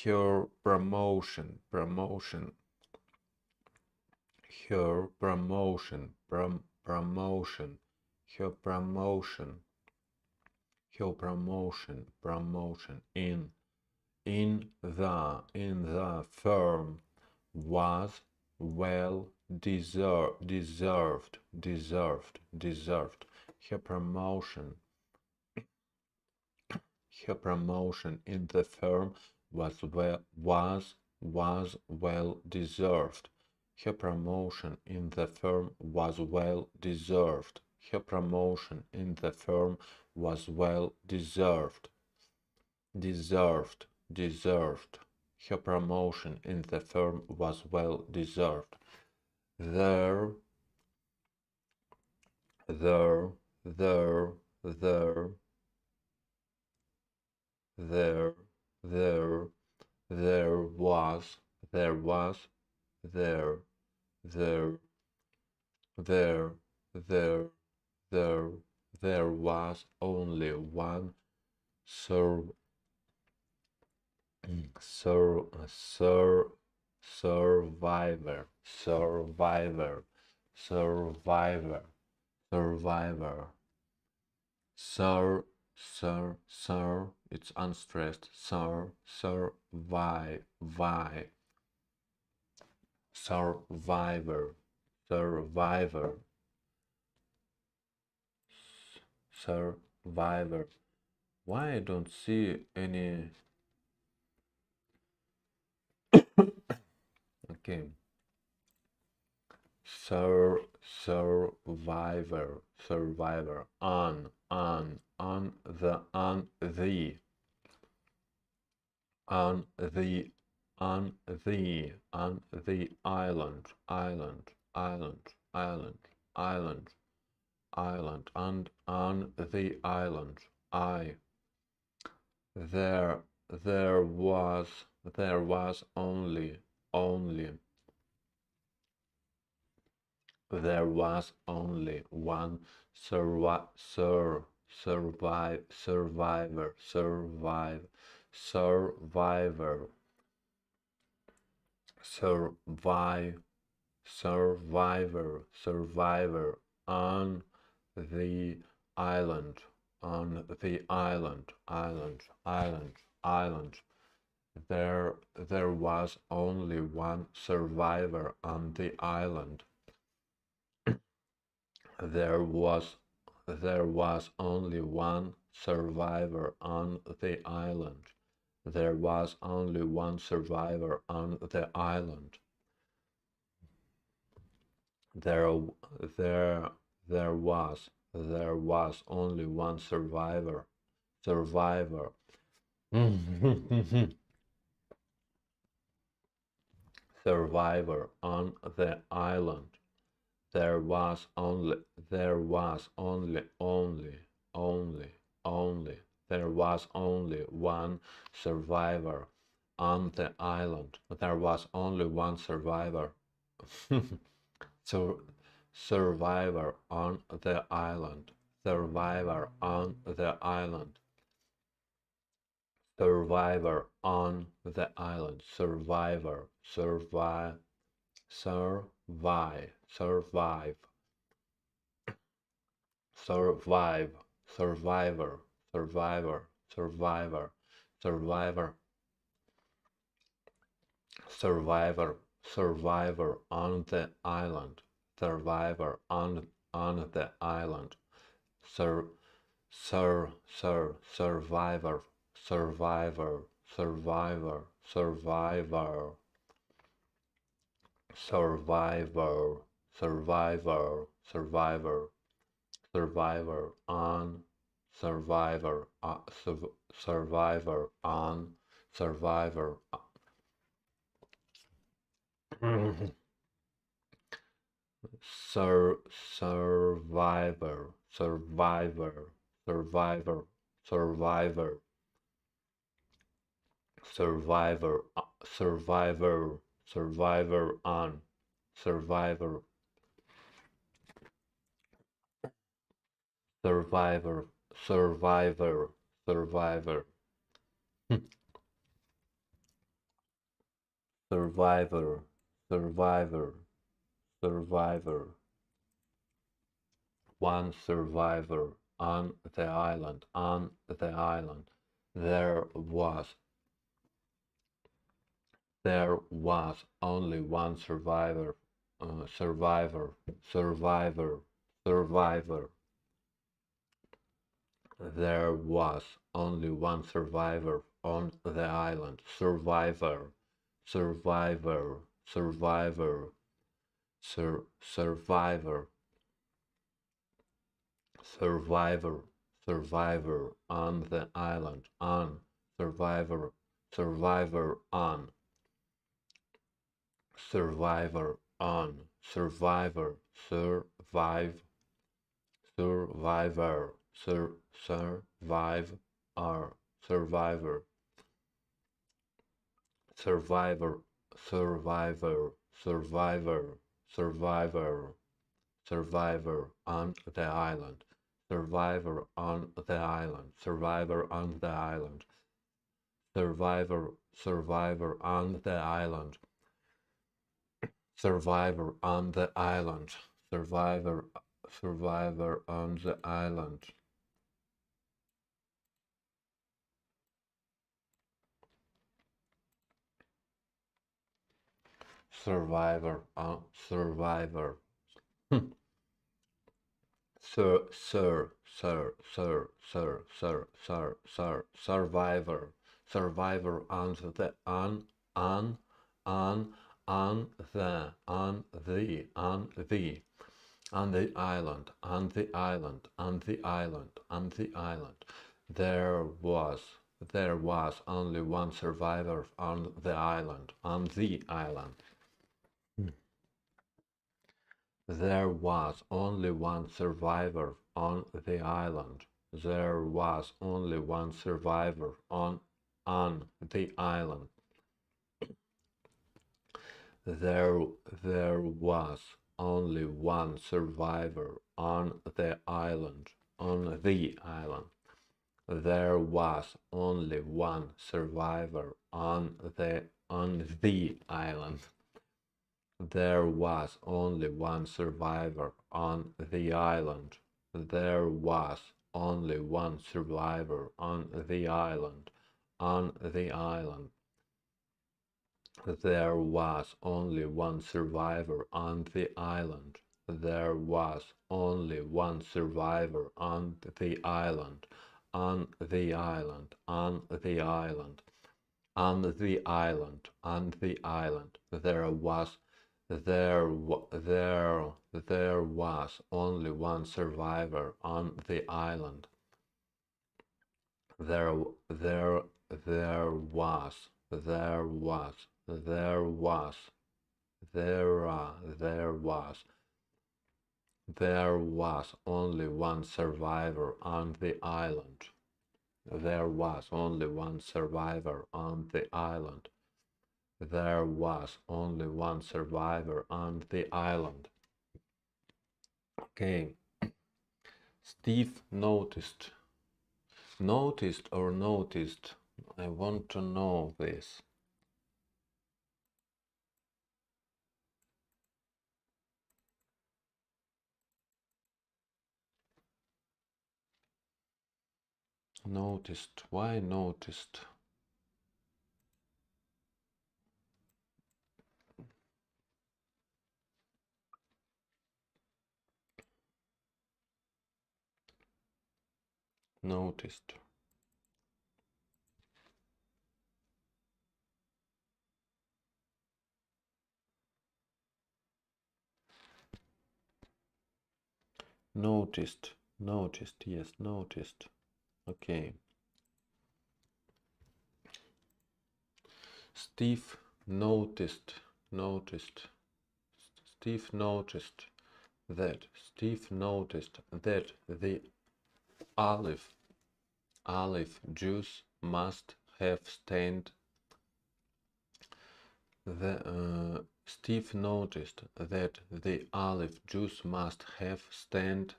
Her promotion. Her promotion. Promotion. Her promotion. Her promotion in the firm was well deserved. Her promotion in the firm was well deserved. Her promotion in the firm was well deserved. Her promotion in the firm was well deserved. Her promotion in the firm was well deserved. There was there was there there there there there there was only one sur sur sur survivor survivor survivor survivor sir, it's unstressed, survivor, survivor, survivor. Why I don't see any? Okay. Survivor, survivor, on the on the on the island, and on the island. I there there was only one survivor, survive survivor on the island, island. There was only one survivor on the island. There was only one survivor on the island. There was only one survivor on the island. There was only one survivor. Survivor on the island. There was only There was only one survivor on the island. There was only one survivor. So survivor on the island. Survivor on the island. Survivor on the island. Survivor. Survive. Survive. Survive. Survive. Survivor. Survivor. Survivor. Survivor. Survivor. Survivor on the island. Survivor on the island. Survivor. Survivor. Survivor. Survivor. Survivor. Survivor. Survivor. Survivor. Survivor on. Survivor. Survivor on. Survivor. Survivor. Survivor. Survivor. Survivor. Survivor. Survivor. Survivor on. Survivor. Survivor. Survivor. Survivor. Survivor. Survivor. Survivor. One survivor on the island. On the island. There was only one survivor. Survivor. Survivor. Survivor. There was only one survivor on the island. Survivor. Survivor. Survivor. Survivor. Survivor. Survivor on the island. On. Survivor. Survivor on. Survivor on. Survivor. Survive. Survivor. Survive. Survivor. Survivor. Survivor. Survivor. Survivor. Survivor on the island. Survivor on the island. Survivor on the island. Survivor. Survivor on the island. Survivor on the island. Survivor. Survivor on the island. Survivor on survivor. Survivor. Survivor on the on the On the island, on the island, on the island, on the island, there was only one survivor on the island, on the island. There was only one survivor on the island. There was only one survivor on the island. There was only one survivor on the island. On the island. There was only one survivor on the island. There was only one survivor on the island. There was only one survivor on the island. On the island. There was only one survivor on the island. There was only one survivor on the island. On the island. On the island. On the island. On the island. There was only one survivor on the island. There was only one survivor on the island. There was only one survivor on the island. There was only one survivor on the island. Okay. Steve noticed. Noticed or noticed? I want to know this. Noticed. Why noticed? Noticed. Noticed. Noticed. Yes, noticed. Okay. Steve noticed. Noticed. Steve noticed that. Steve noticed that the olive juice must have stained Steve noticed that the olive juice must have stained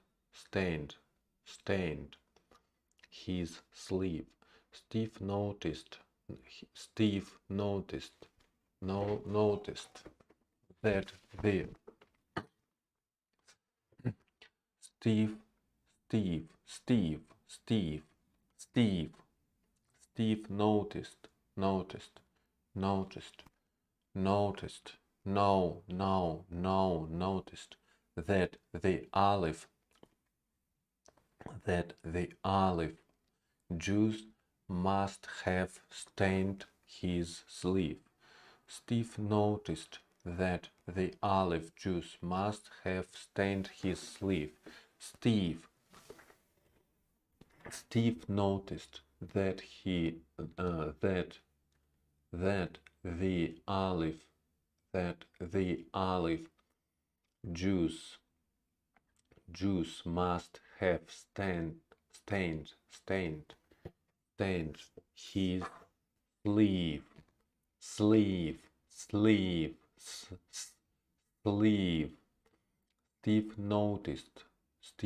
his sleeve. Steve noticed that the Steve noticed that the olive juice must have stained his sleeve. Steve noticed that the olive juice must have stained his sleeve. Steve noticed that the olive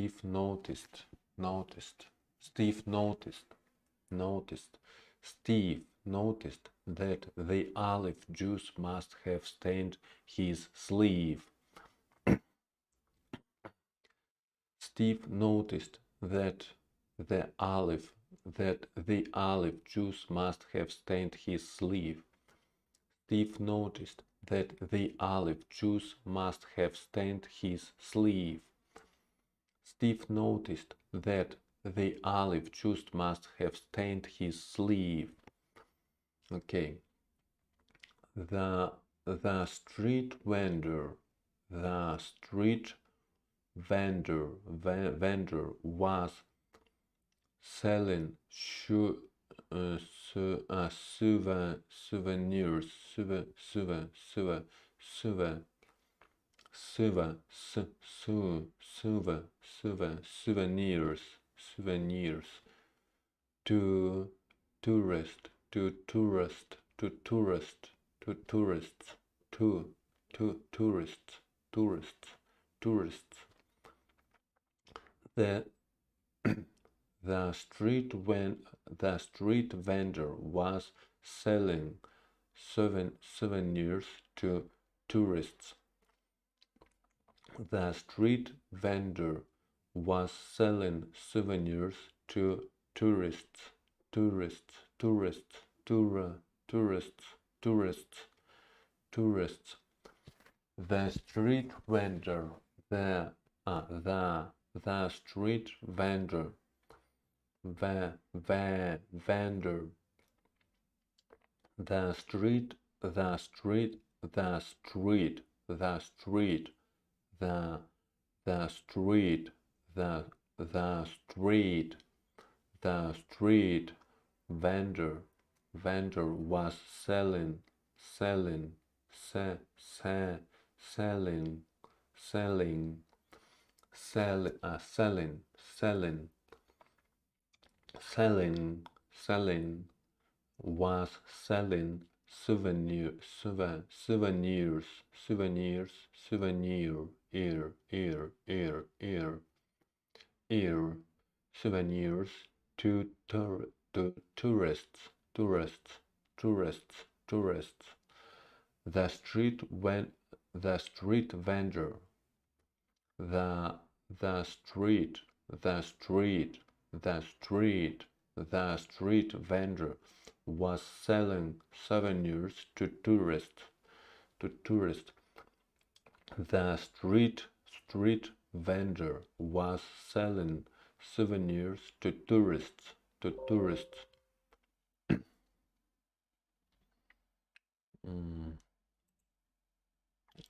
juice must have stained his sleeve. Steve noticed that the olive juice must have stained his sleeve. Steve noticed that the olive juice must have stained his sleeve. Steve noticed that the olive juice must have stained his sleeve. Steve noticed that the olive juice must have stained his sleeve. Okay. The street vendor vendor was selling souvenirs, souvenirs to tourists. The the street vendor was selling souvenirs to tourists. The street vendor was selling souvenirs to tourists. Tourists. The street vendor. The street vendor. Vendor. The street vendor was selling was selling souvenirs souvenirs to tourists. The street vendor. The street vendor was selling souvenirs to tourists. The street vendor was selling souvenirs to tourists.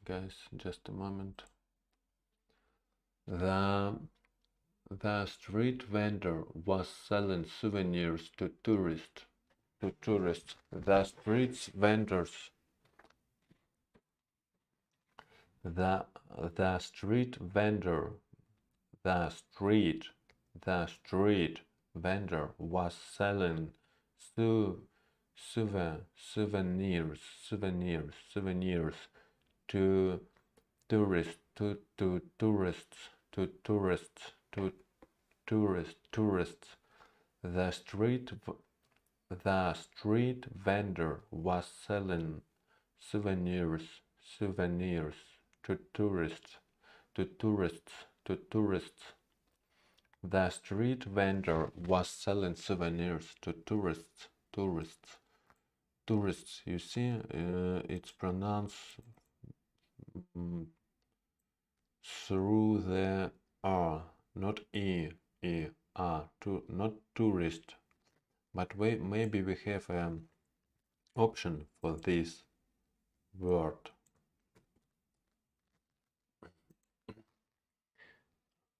Guys, just a moment. The street vendor was selling souvenirs to tourists. The street vendors. The street vendor. The street vendor was selling souvenirs to tourists. The street vendor was selling souvenirs to tourists. The street vendor was selling souvenirs to tourists. You see, it's pronounced through the R, not E, R, not tourist. But maybe we have an option for this word.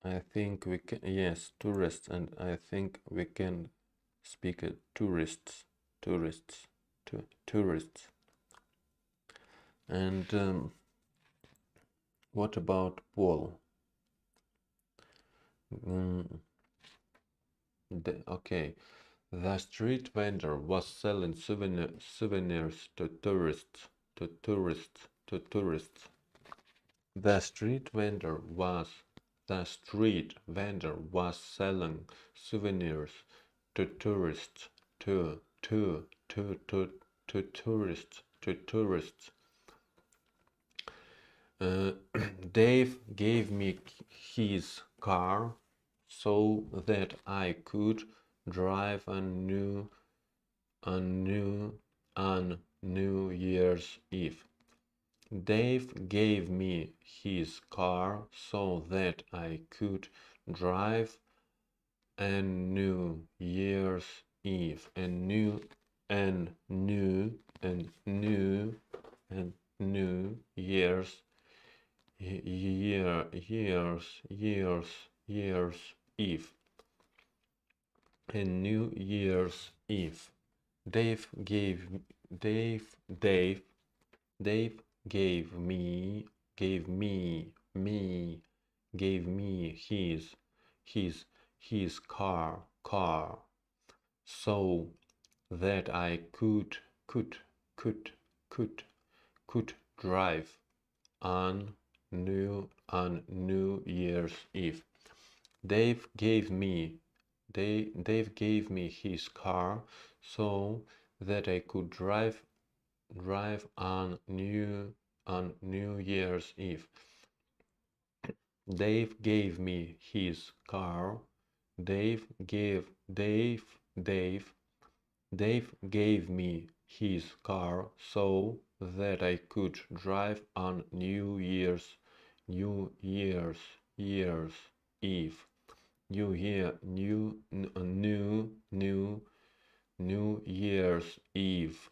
I think we can, yes, tourists, and I think we can speak tourists. And what about Paul? Okay, the street vendor was selling souvenirs to tourists. The street vendor was selling souvenirs to tourists. Dave gave me his car so that I could drive on New Year's Eve. Dave gave me his car so that I could drive on New Year's Eve. And New Year's year's Eve. A New Year's Eve. Dave gave Dave Dave Dave gave me his car so that I could drive on New Year's Eve. Dave gave me his car so that I could drive on New Year's Eve. Dave gave me his car. Dave gave me his car so that I could drive on New Year's Eve. New Year's Eve.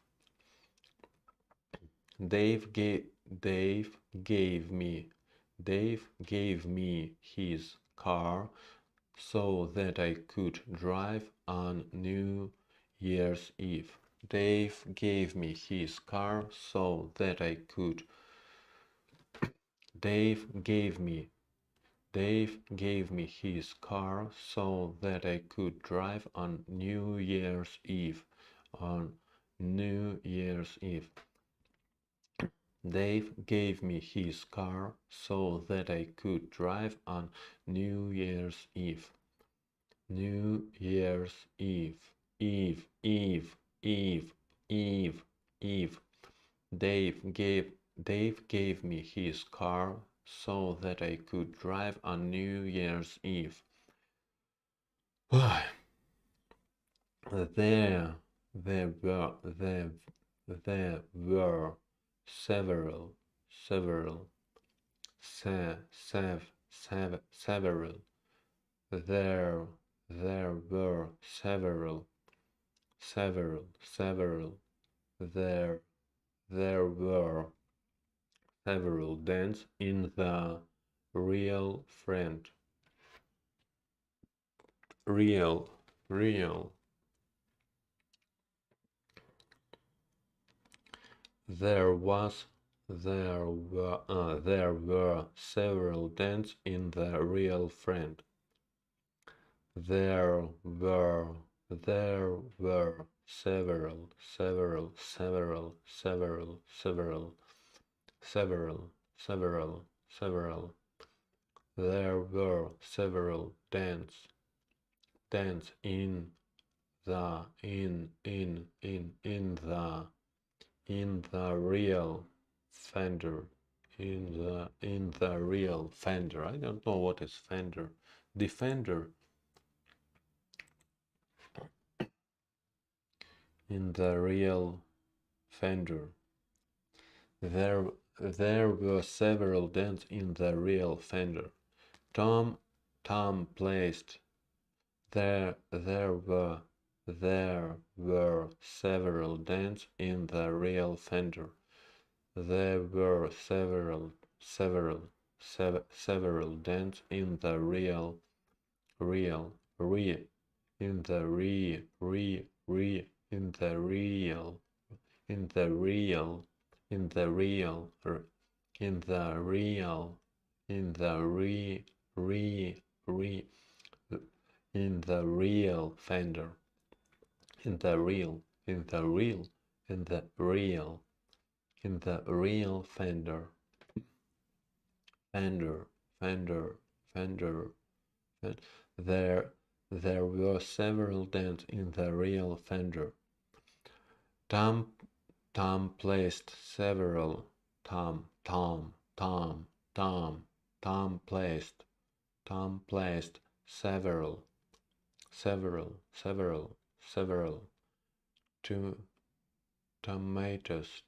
Dave gave me his car so that I could drive on New Year's Eve. Dave gave me his car so that I could. Dave gave me his car so that I could drive on New Year's Eve. On New Year's Eve. Dave gave me his car so that I could drive on New Year's Eve. New Year's Eve. Eve. Dave gave me his car so that I could drive on New Year's Eve. There were several. There were several. There were several dents in the real friend. Real. There were several dents in the real friend. There were several. There were several dents in the real fender. In the real fender. I don't know what is fender. Defender. In the real fender. There were several dents in the real fender. Tom placed. There were several dents in the real fender. There were several dents in the real in the real fender. In the real fender. There were several dents in the real fender. Tom placed several. Tom placed several. Tomatoes.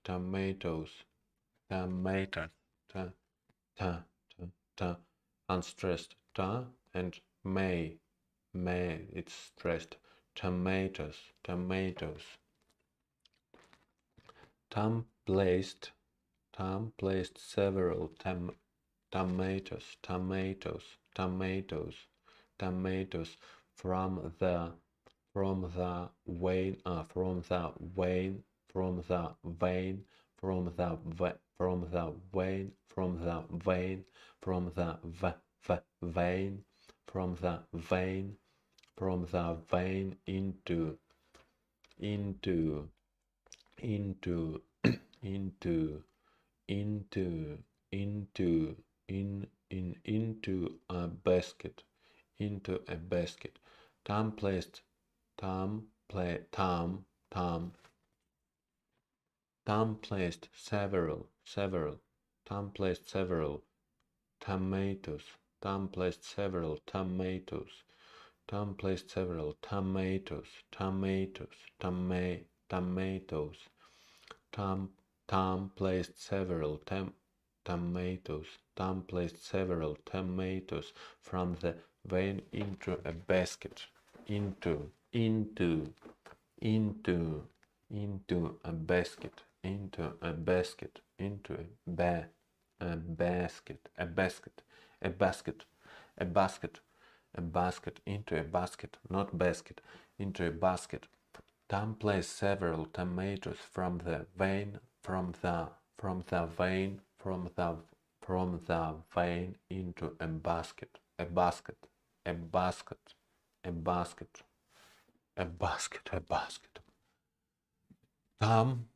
Unstressed ta and may it's stressed. Tomatoes. Tom placed several tomatoes, tomatoes, tomatoes, tomatoes, from the vein, from the vein, from the vein, from the vein, from the vein, from the vein, from the vein, from the vein into into into into into into a basket, into a basket. Tom placed Tom play Tom placed several Tom placed several tomatoes. Tom placed several tomatoes. Tom placed several tomatoes. Tomatoes. Tom placed several tomatoes. Tom placed several tomatoes from the vein into a basket. Into a basket. Into a basket. Into a basket. A basket. A basket. A basket. A basket. Into a basket. Not basket. Into a basket. Tom placed several tomatoes from the vein, from the vein, from the vein into a basket, a basket, a basket, a basket, a basket, a basket. Tom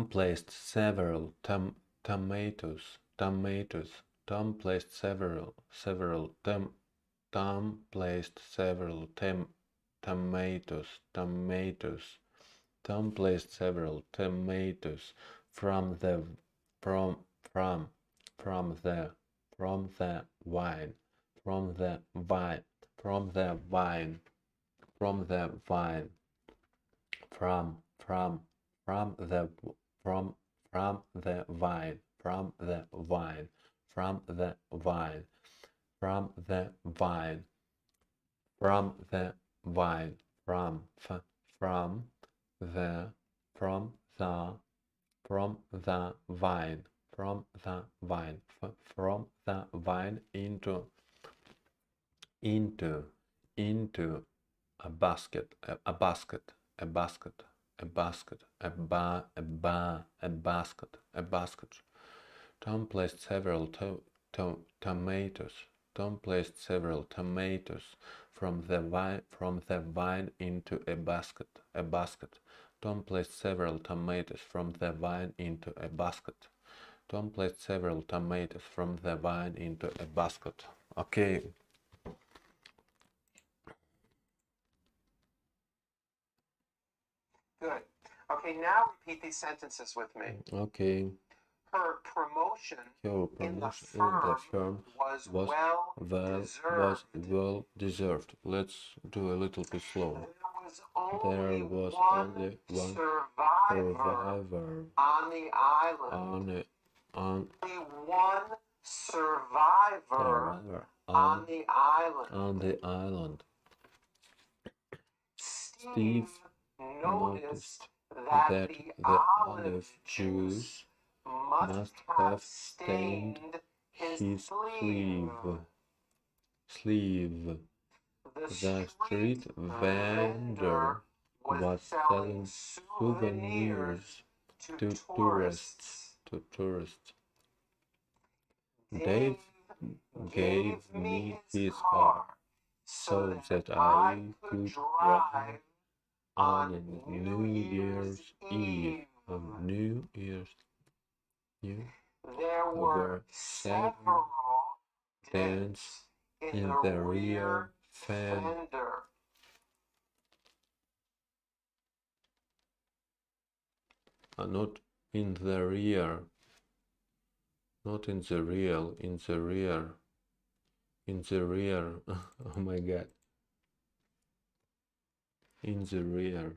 placed several tomatoes. Tom placed several Tom placed several tomatoes. Tom placed several tomatoes from the vine, from the vine, from the vine, from the vine, from the vine, from the vine, from the vine, from the vine, from the vine, from the vine, from the vine, from the vine into a basket, a basket, a basket, a basket, a basket, a basket. Tom placed several tomatoes. Tom placed several tomatoes from the vine into a basket, a basket. Tom placed several tomatoes from the vine into a basket. Tom placed several tomatoes from the vine into a basket. Okay. Good. Okay, now repeat these sentences with me. Okay. Her promotion in the firm firm was well deserved. Let's do a little bit slower. There was only one survivor on the island. Only one survivor on the island. Steve noticed that the olive juice must have stained his sleeve. The street vendor was selling souvenirs to tourists. Dave gave me his car so that I could drive on New Year's Eve. There were several dents in the rear fender. Not in the rear. Not in the real, in the rear. In the rear. Oh my god. In the rear.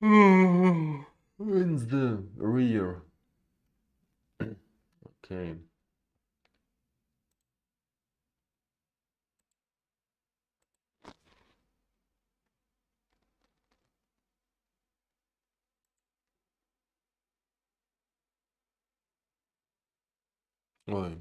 In the rear. Okay. Ой.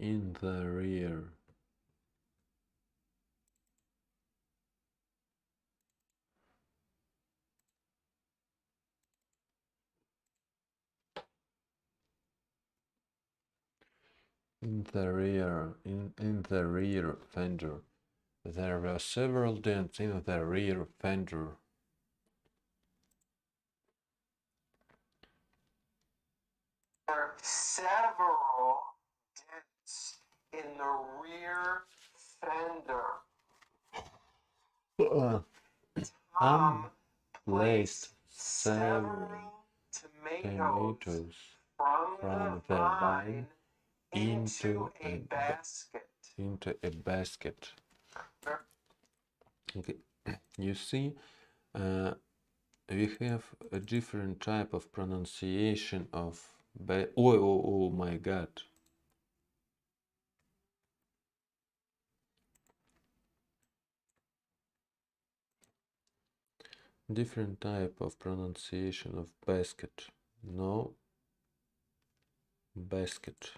In the rear. In the rear fender. There were several dents in the rear fender. There are several dents in the rear fender. Tom placed several tomatoes from the vine into a basket. Okay. You see, we have a different type of pronunciation of oh my god. Different type of pronunciation of basket. No. Basket.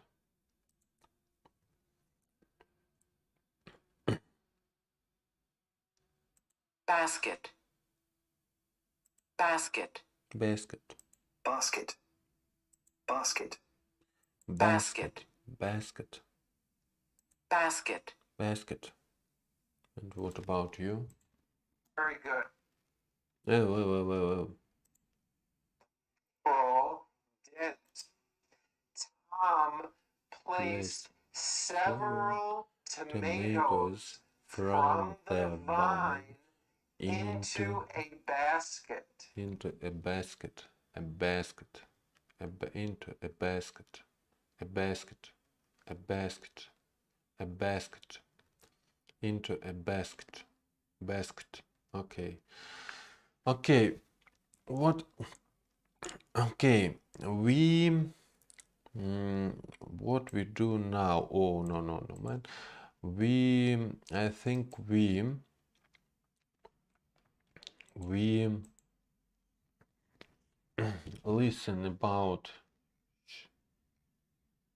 Basket. Basket. Basket. Basket. Basket. Basket. Basket. Basket. Basket. And what about you? Very good. Oh. Full dent. Tom placed several tomatoes from the vine into a basket. Into a basket. A basket. Into a basket. A basket. A basket. A basket. Into a basket. Basket. Okay. Okay. What? Okay. What we do now? Oh no, man. I think we listen about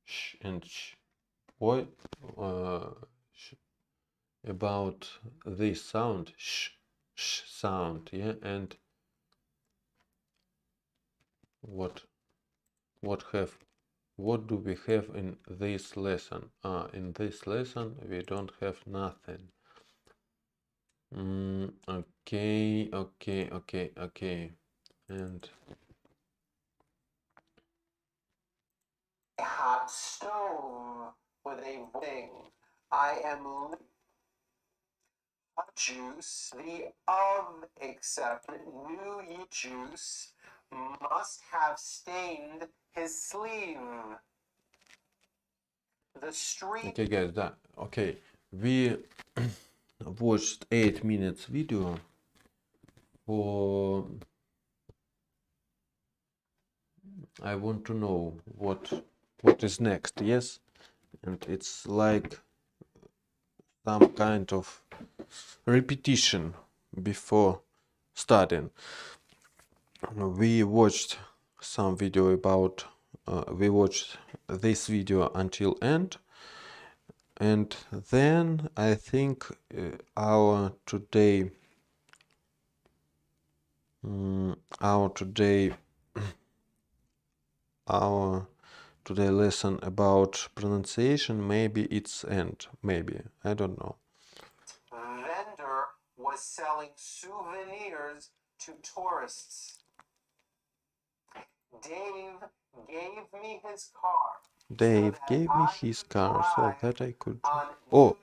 sh and sh. What? About this sound, sh sound, yeah, and what do we have in this lesson? In this lesson we don't have nothing. Okay, and A hot stove with a thing. I am juice, the of except new ye juice must have stained his sleeve. The street. okay guys, we watched 8 minutes video for I want to know what is next, yes, and it's like some kind of repetition before starting. We watched some video about we watched this video until end, and then I think our today lesson about pronunciation, maybe it's end, maybe, I don't know. Vendor was selling souvenirs to tourists. Dave gave me his car. Dave gave me his car so that I could. Oh,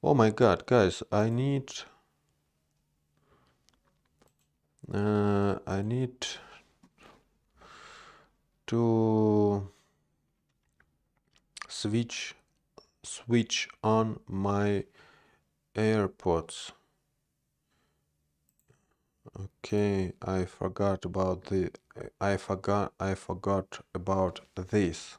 oh my God, guys! I need to switch on my AirPods. Okay, I forgot about this.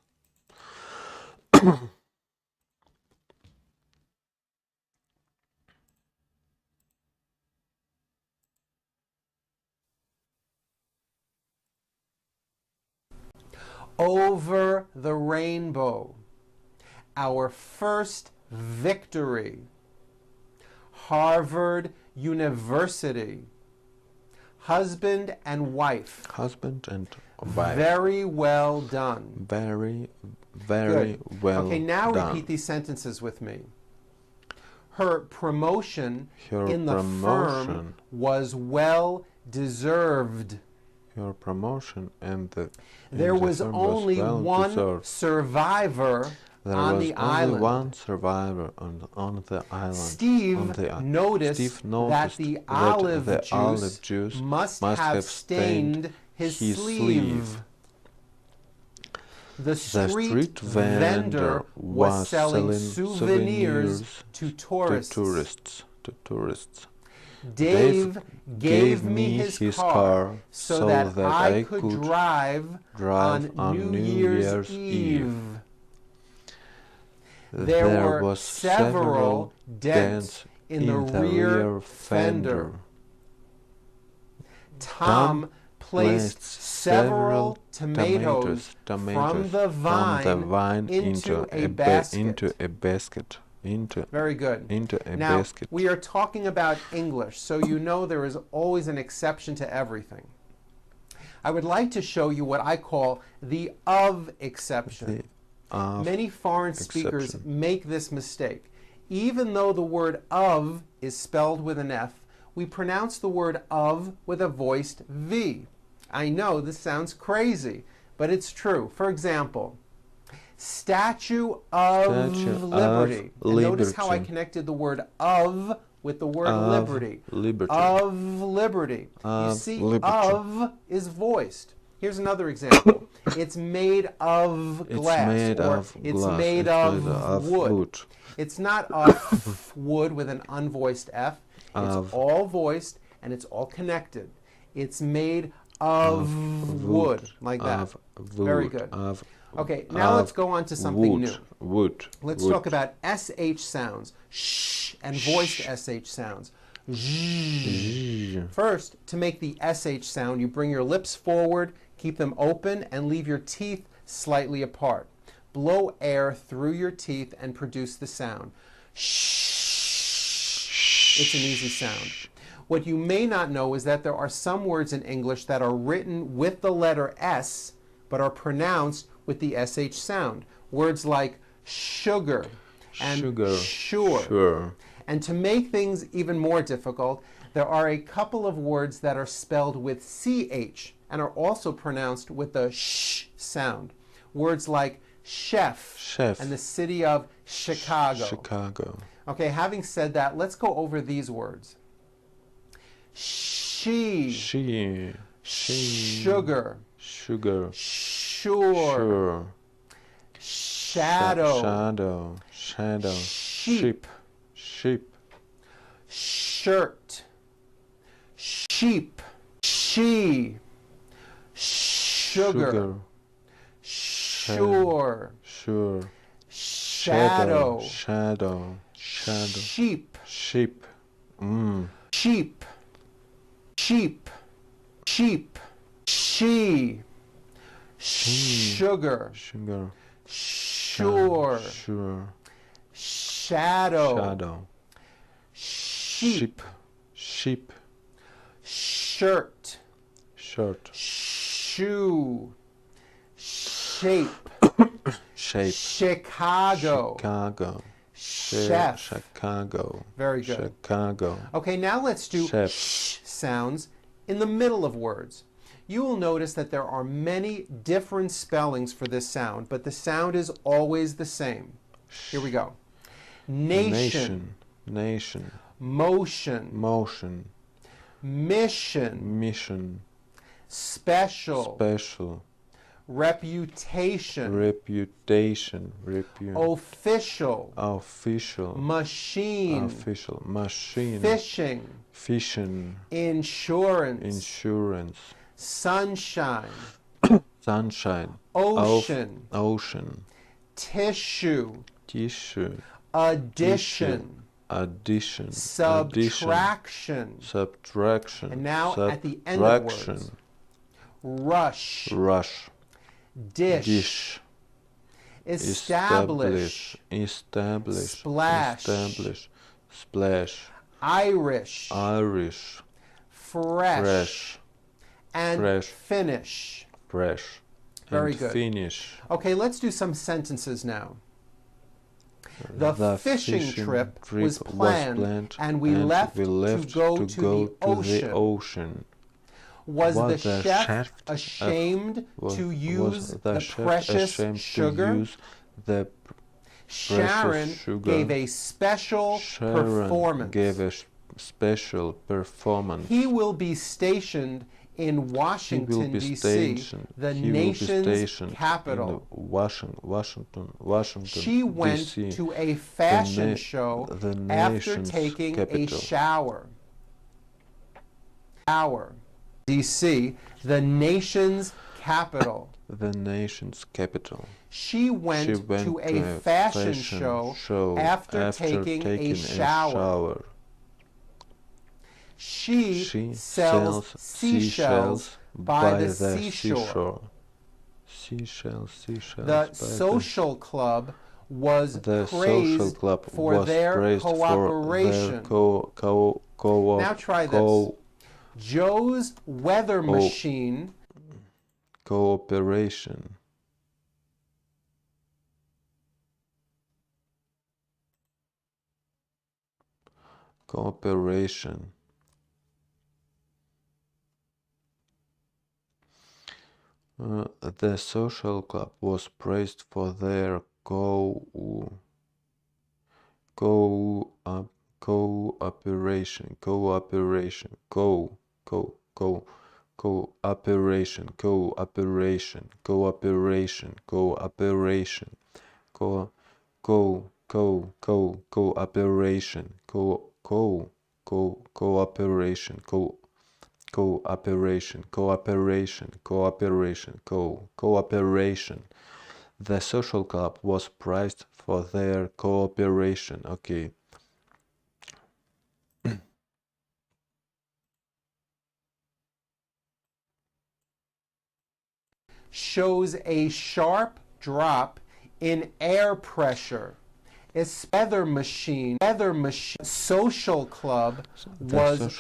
Over the rainbow. Our first victory. Harvard University. Husband and wife. Husband and wife. Very well done. Very Good. well Okay, now done. repeat these sentences with me. Her promotion Her in the firm promotion. was well deserved. Your promotion and There in the was firm only well one deserved. survivor There on was the only island. one survivor on the island. Steve noticed that the olive juice must have stained his sleeve. The street vendor was selling souvenirs to tourists. Dave gave me his car so that I could drive on New Year's Eve. There were several dents in the rear fender. Tom placed several tomatoes from the vine into a basket. Very good. Now, we are talking about English, so you know there is always an exception to everything. I would like to show you what I call the of exception. Many foreign speakers make this mistake. Even though the word of is spelled with an F, we pronounce the word of with a voiced V. I know this sounds crazy, but it's true. For example, Statue of Liberty. And notice how I connected the word of with the word liberty. Of liberty. You see, of is voiced. Here's another example. It's made of glass. It's made of wood. It's not of wood with an unvoiced F. It's all voiced and it's all connected. It's made of wood, like that. Very good. Okay, now let's go on to something new. Let's talk about SH sounds. Shh and voiced SH sounds. Zh. First, to make the SH sound, you bring your lips forward, keep them open, and leave your teeth slightly apart. Blow air through your teeth and produce the sound. Shh. It's an easy sound. What you may not know is that there are some words in English that are written with the letter S, but are pronounced with the SH sound. Words like sugar and sure. And to make things even more difficult, there are a couple of words that are spelled with CH and are also pronounced with the sh sound. Words like chef and the city of Chicago. Okay, having said that, let's go over these words. She. Sugar. Sure. Shadow. Sheep. Shirt. Sheep. She. Sugar. Sure. Shadow. Sheep. Sheep. She. Sugar. Sure. Shadow. Sheep. Shirt. Shoe. Shape. Chicago. Chef. Very good. Okay, now let's do sh sounds in the middle of words. you will notice that there are many different spellings for this sound, but the sound is always the same. Here we go. Nation. Nation. Motion. Motion. Mission. Mission. Special. Special. Reputation. Reputation. Official. Official. Machine. Official. Machine. Fishing. Fishing. Insurance. Insurance. Sunshine. Sunshine. Ocean. Ocean. Tissue. Tissue. Addition. Addition. Subtraction. Subtraction. And now at the end of the words. Rush. Rush. Dish. Dish. Establish. Establish. Splash. Establish. Splash. Irish. Irish. Fresh. Fresh. And Fresh. finish. Fresh. Very and good. Finish. Okay, let's do some sentences now. The fishing trip was planned and we left to go to the ocean. Was the chef ashamed to use the precious sugar? Sharon gave a special performance. He will be stationed in Washington, D.C., the nation's capital. Washington, She went to a fashion show after taking a shower. D.C., the nation's capital. The nation's capital. She went to a fashion show after taking a shower. She sells seashells by the seashore. The social club was praised for their cooperation. Now try this. Joe's weather machine. Cooperation. Cooperation. The social club was praised for their cooperation. The social club was praised for their cooperation. Okay. Shows a sharp drop in air pressure. Its weather machine social club was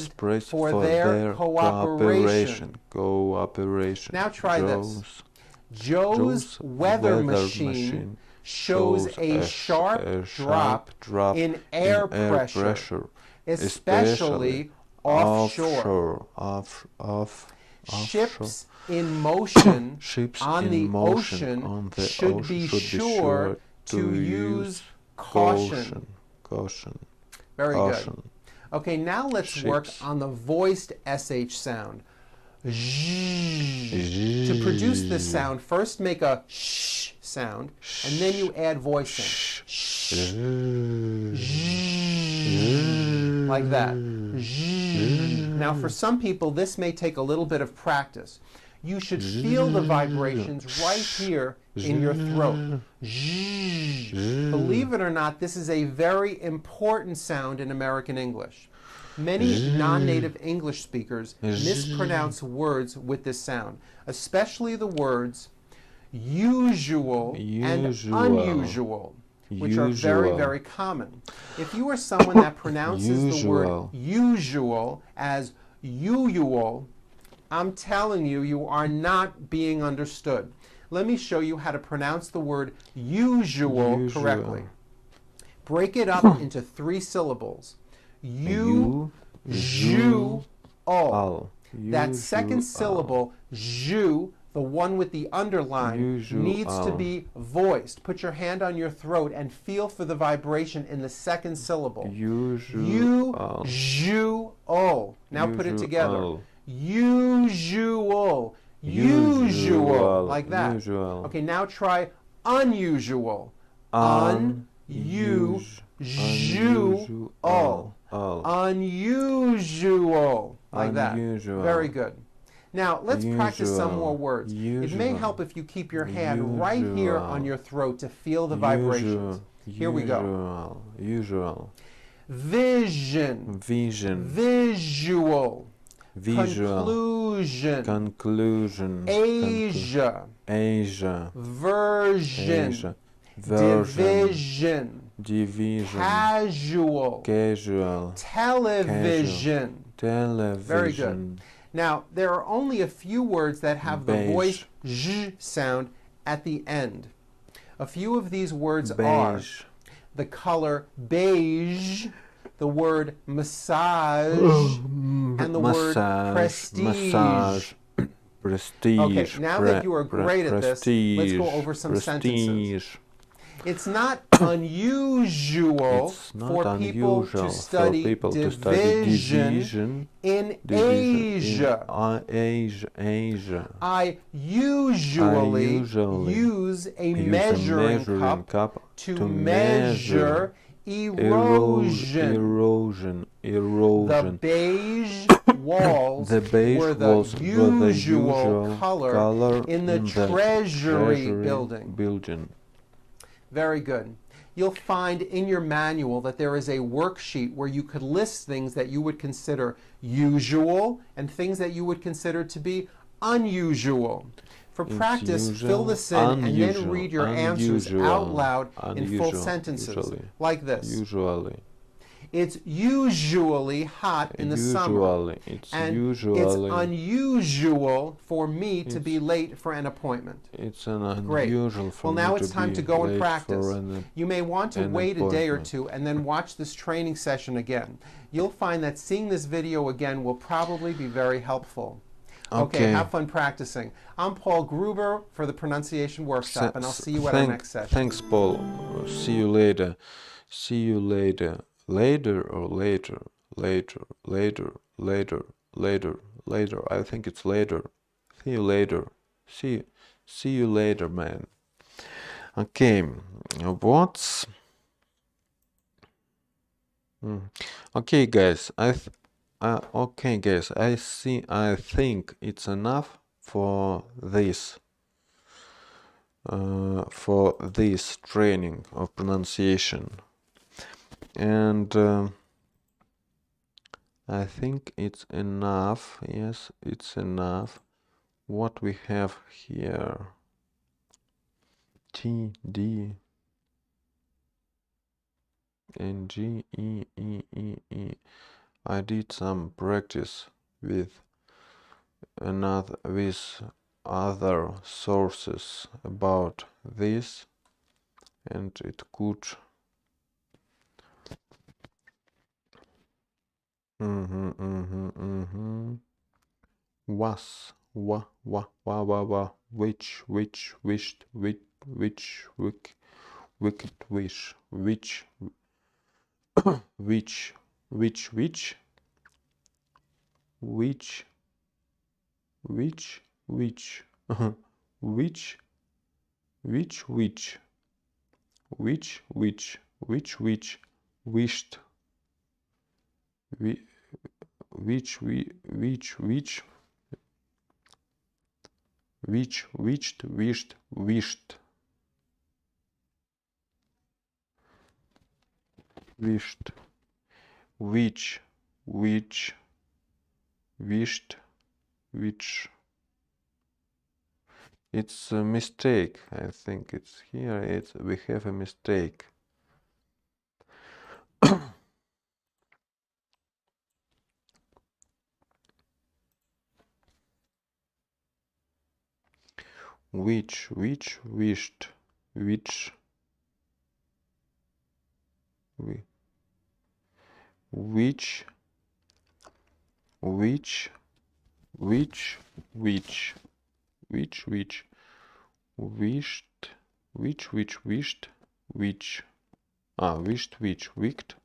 praised for their cooperation. Now try this. Joe's weather machine shows a sharp drop in air pressure, especially offshore. Ships in motion on the ocean should be sure to use caution. Very good. Okay, now let's work on the voiced SH sound. To produce this sound, first make a sh sound, and then you add voicing. Like that. Now, for some people, this may take a little bit of practice. You should feel the vibrations right here in your throat. Believe it or not, this is a very important sound in American English. Many non-native English speakers mispronounce words with this sound, especially the words usual and unusual, which are very, very common. If you are someone that pronounces the word usual as usual, I'm telling you, you are not being understood. Let me show you how to pronounce the word usual correctly. Break it up into 3 syllables. U-ju-al. That second syllable, zhu, the one with the underline, needs to be voiced. Put your hand on your throat and feel for the vibration in the second syllable. Usual. Usual. Now put it together. Usual. Usual. Like that. Usual. Okay, now try unusual. Unusual. Unusual. Like that. Very good. Now, let's practice some more words. It may help if you keep your hand right here on your throat to feel the vibrations. Here we go. Usual. Vision. Vision. Visual. Visual. Conclusion. Conclusion. Asia. Asia. Version. Asia. Version. Division. Division. Casual. Casual. Television. Television. Very good. Now, there are only a few words that have the voiced zh sound at the end. A few of these words are the color beige, the word massage, and the word prestige. Prestige. Okay, now that you are great at this, let's go over some sentences. It's not unusual for people to study division in Asia. I usually use a measuring cup to measure erosion. The beige walls were the usual color in the Treasury building. Very good. You'll find in your manual that there is a worksheet where you could list things that you would consider usual and things that you would consider to be unusual. For practice, fill this in and then read your answers out loud in full sentences, like this. Usually. It's usually hot in the summer. It's unusual for me to be late for an appointment. It's unusual for well, now me it's to time be to go and late practice. for an You may want to wait a day or appointment. two and then watch this training session again. You'll find that seeing this video again will probably be very helpful. Okay, have fun practicing. I'm Paul Gruber for the Pronunciation Workshop, and I'll see you at our next session. Thanks, Paul. See you later. See you later. Later or later? Later, later, later, later, later. I think it's later. See you later. See you later, man. Okay, what's... Okay, guys. Okay, guys. I think it's enough for this. For this training of pronunciation. And I think it's enough. Yes, it's enough. What we have here. T, D, and G, E, E, E, E. I did some practice with other sources about this, and it could was which wished which wicked wish which which wished which wished which wished which. It's a mistake. I think it's here. We have a mistake. Which wished which which, wished, which, wished, which, wished, which, wished,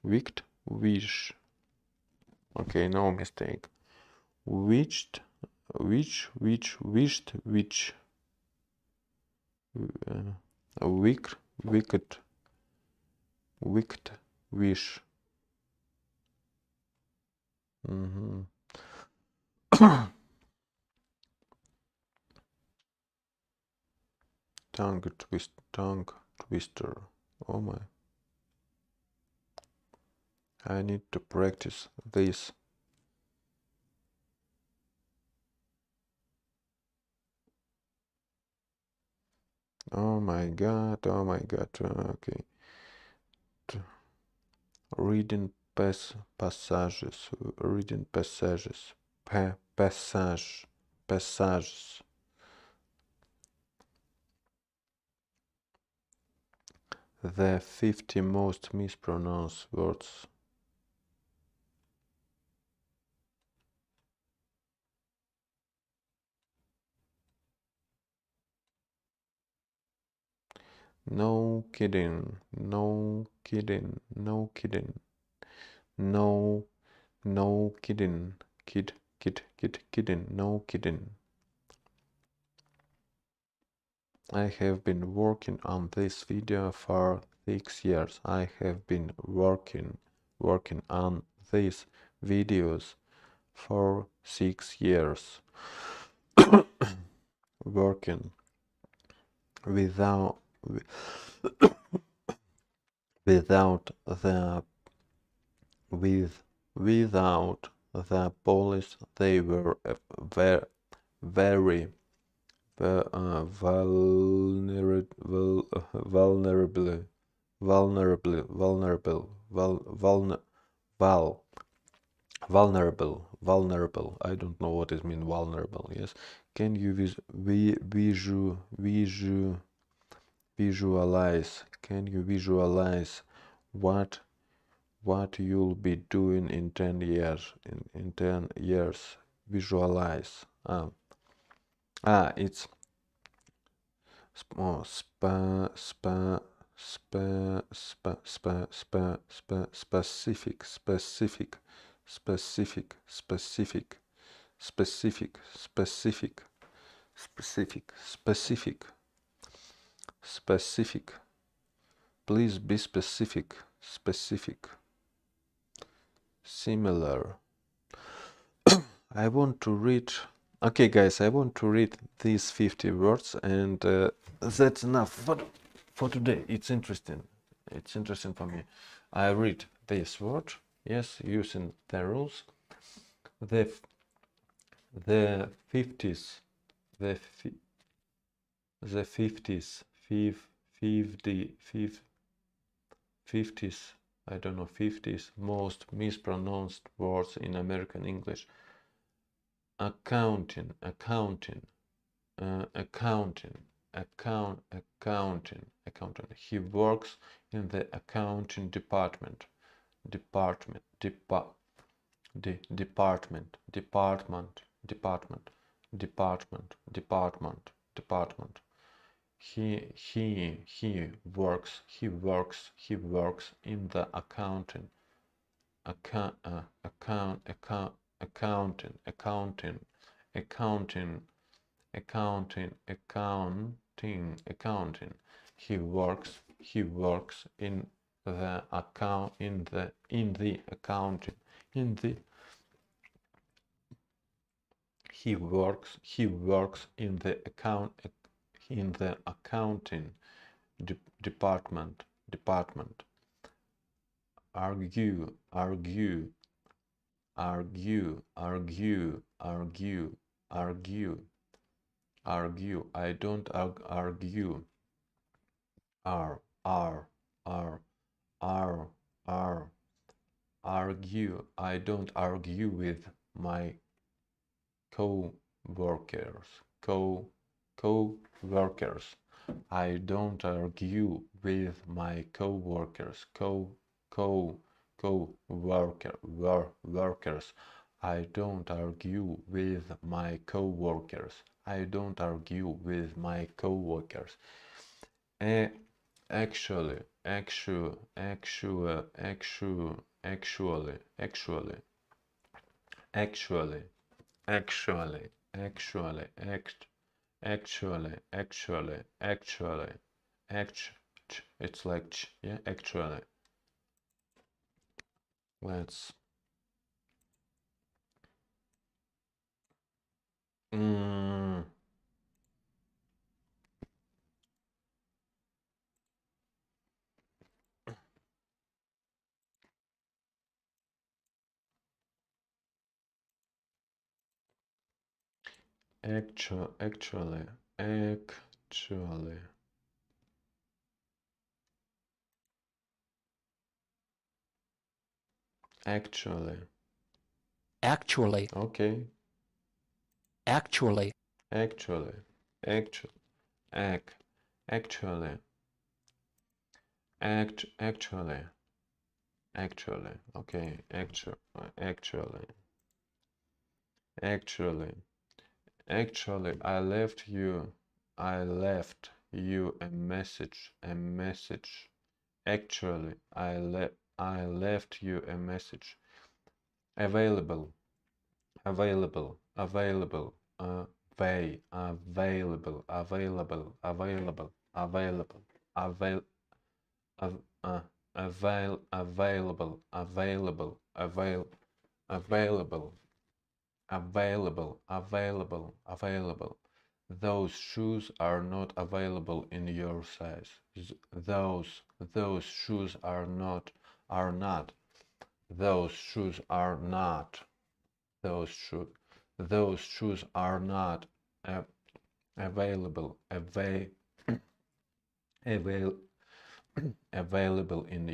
wicked, wish. Okay, no mistake. Wished, wished, which, wicked, wicked, wish. Tongue twister. Oh my. I need to practice this. Oh my god, okay. Reading passages, passages. The 50 most mispronounced words. No kidding, no kidding, no kidding. No kidding, kidding, no kidding. I have been working on this video for 6 years. I have been working on these videos for 6 years. Working without the police. They were very vulnerable. I don't know what it means, vulnerable. Yes, can you visualize? Can you visualize what you'll be doing in 10 years? In 10 years, visualize. It's specific, please be specific, similar. I want to read. Okay, guys, I want to read these 50 words, and that's enough for today. It's interesting. It's interesting for me. I read this word, yes, using the rules. The 50s, the 50s, 50s, I don't know, 50s most mispronounced words in American English. Accounting. He works in the accounting department. Department. He works in the accounting. Accounting. He works in the accounting. He works in the accounting department. Argue. I don't argue. Argue. I don't argue with my co-workers. Co-workers. I don't argue with my co-workers. Workers. I don't argue with my co-workers. I don't argue with my co-workers. Actually, actually, actually, actually, actually, actually, actually, actually, actually, actually, actually, it's like ch, yeah, actually. Let's actually, actually, Actually. okay, Actually. actually, actually, act, actually, actually, actually, okay, actually, actually, actually, I left you a message, actually, I left you a message, available, available, available, available, available, available, available, avail, av, available, available, available, available, available. Those shoes are not available in your size. Those shoes are not, those shoes are not, those shoes, those shoes are not available, avail, available in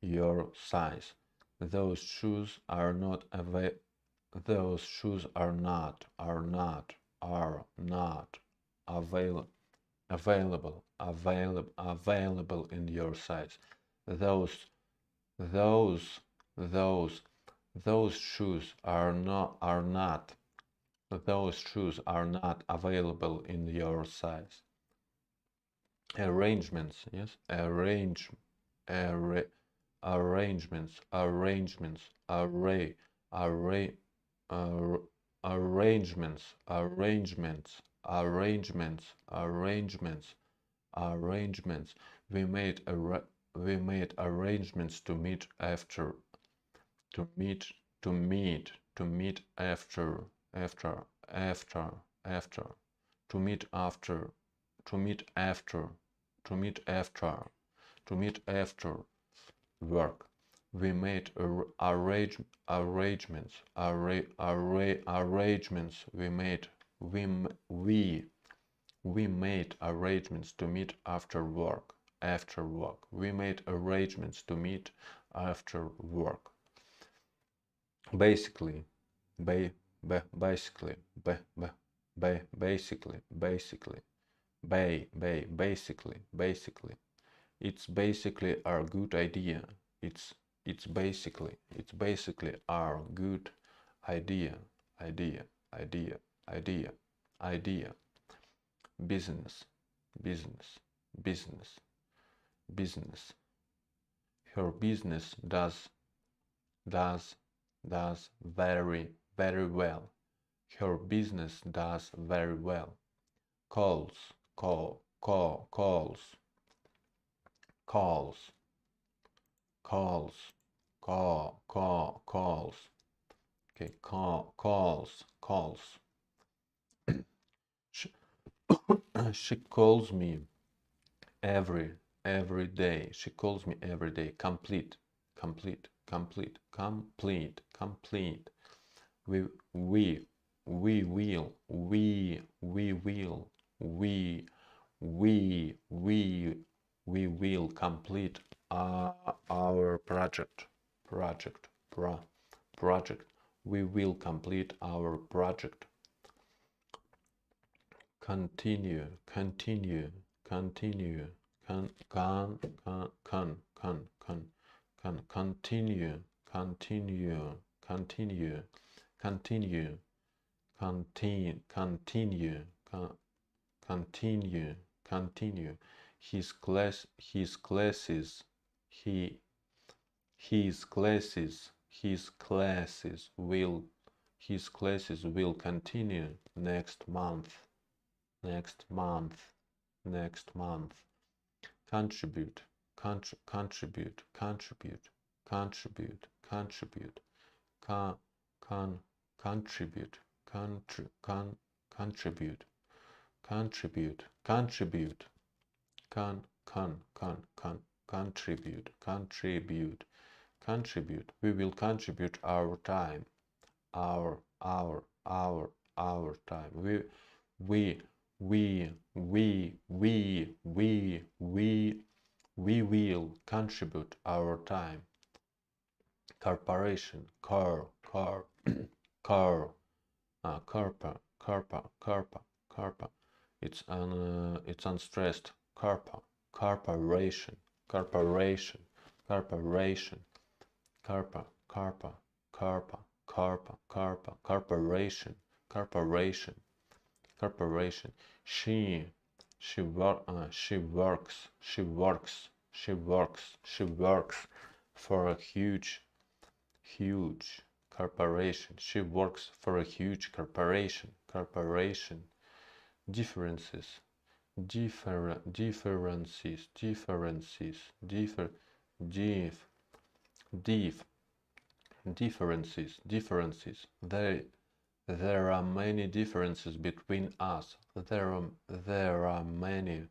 your size. Those shoes are not those shoes are not avail, available in your size. Those those those those shoes are not those shoes are not available in your size. Arrangements, yes, array, arrangements, array, arrangements, arrangements. We made arrangements to meet after, to meet, after, after, to meet after, to meet after, to meet after, to meet after work. We made arrangements, arrangements. We made arrangements to meet after work. After work, we made arrangements to meet after work. Basically, basically, basically, basically. It's basically our good idea. It's basically our good idea, idea. Business, business. Her business does very well. Her business does very well. Calls, calls, okay, calls. She, she calls me every day. She calls me every day. Complete. We we we will we will we we will complete our project. We will complete our project. Continue, continue, continue, continue, continue, continue, continue, continue, continue, continue, continue, continue. His classes, his classes will continue next month, next month, next month. Contribute, contribute, contribute, contribute, contribute, contribute, contribute, contribute, contribute, contribute, contribute, contribute. We will contribute our time, our time. We will contribute our time. Corporation, corpa, it's unstressed. Corporation, corporation, corporation, corporation, corporation, corporation. She works for a huge corporation. She works for a huge corporation. Differences, differences. There are many differences between us. There are many.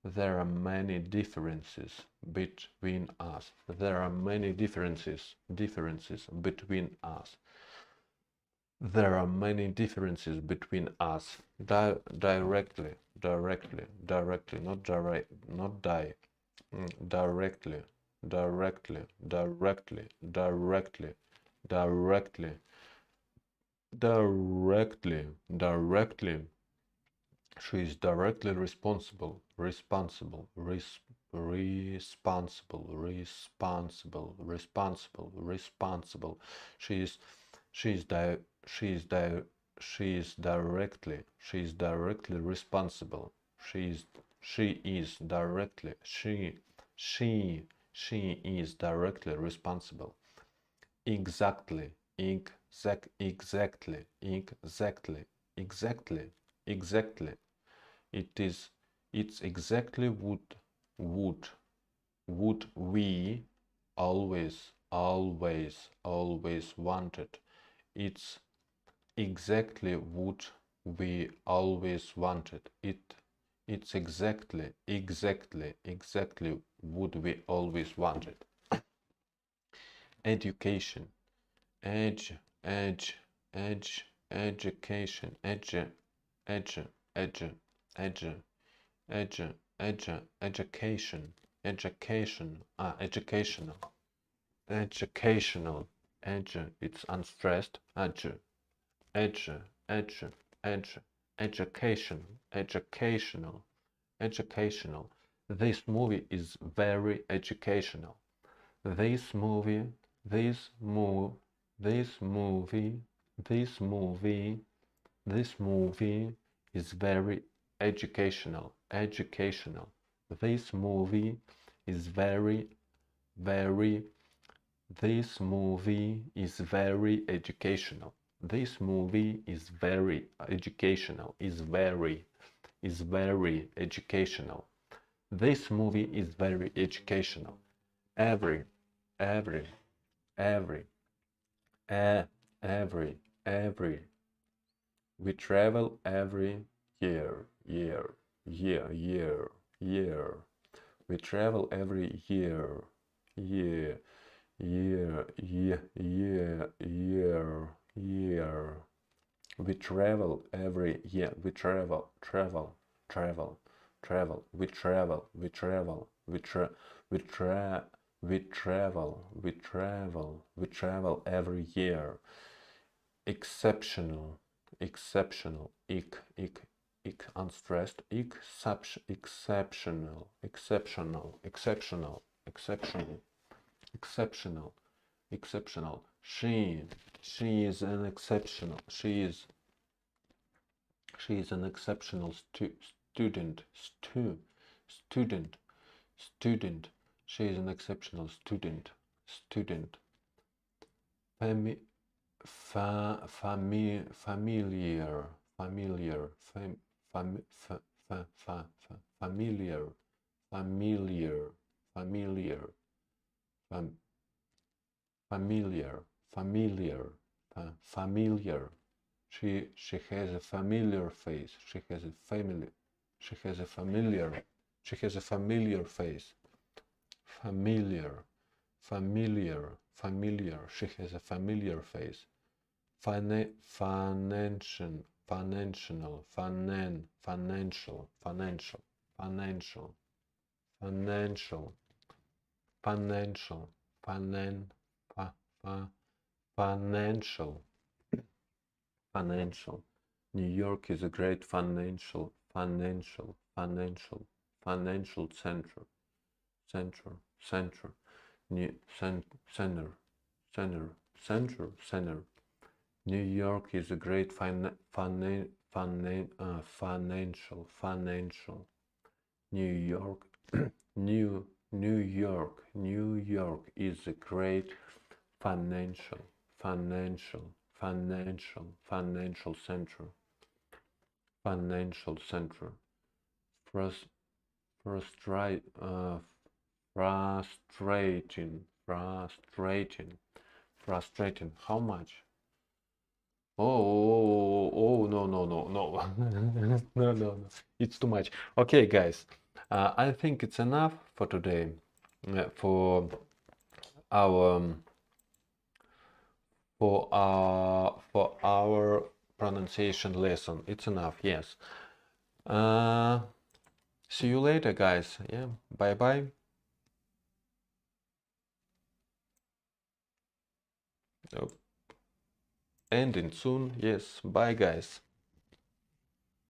There are many differences between us. There are many differences between us. There are many differences between us. Directly, not direct, not die. Directly, directly, directly, directly, directly, directly, directly. She is directly responsible, responsible. She is directly responsible. She is directly responsible. Exactly, exactly. It's exactly would we always wanted. It's exactly what we always wanted. It's exactly what we always wanted. Education, education, educational, it's unstressed, educational. This movie is very educational. This movie is very educational. This movie is very educational. This movie is very educational. Is very educational. This movie is very educational. Every. We travel every year. We travel every year. We travel every year. We travel. We travel. we travel every year. Exceptional, exceptional, unstressed, exceptional, exceptional. She is an exceptional. She is an exceptional student. Student. She is an exceptional student. Familiar. Familiar. Familiar. Familiar. She has a familiar face. She has a familiar face. Familiar. She has a familiar face. Financial. New York is a great financial center. New York is a great financial. New York New York is a great financial center. Frustrating. How much? Oh, no. No. It's too much. Okay, guys. I think it's enough for today. For our pronunciation lesson. It's enough. Yes. See you later, guys. Yeah. Bye. Oh. Ending soon. Yes. Bye, guys.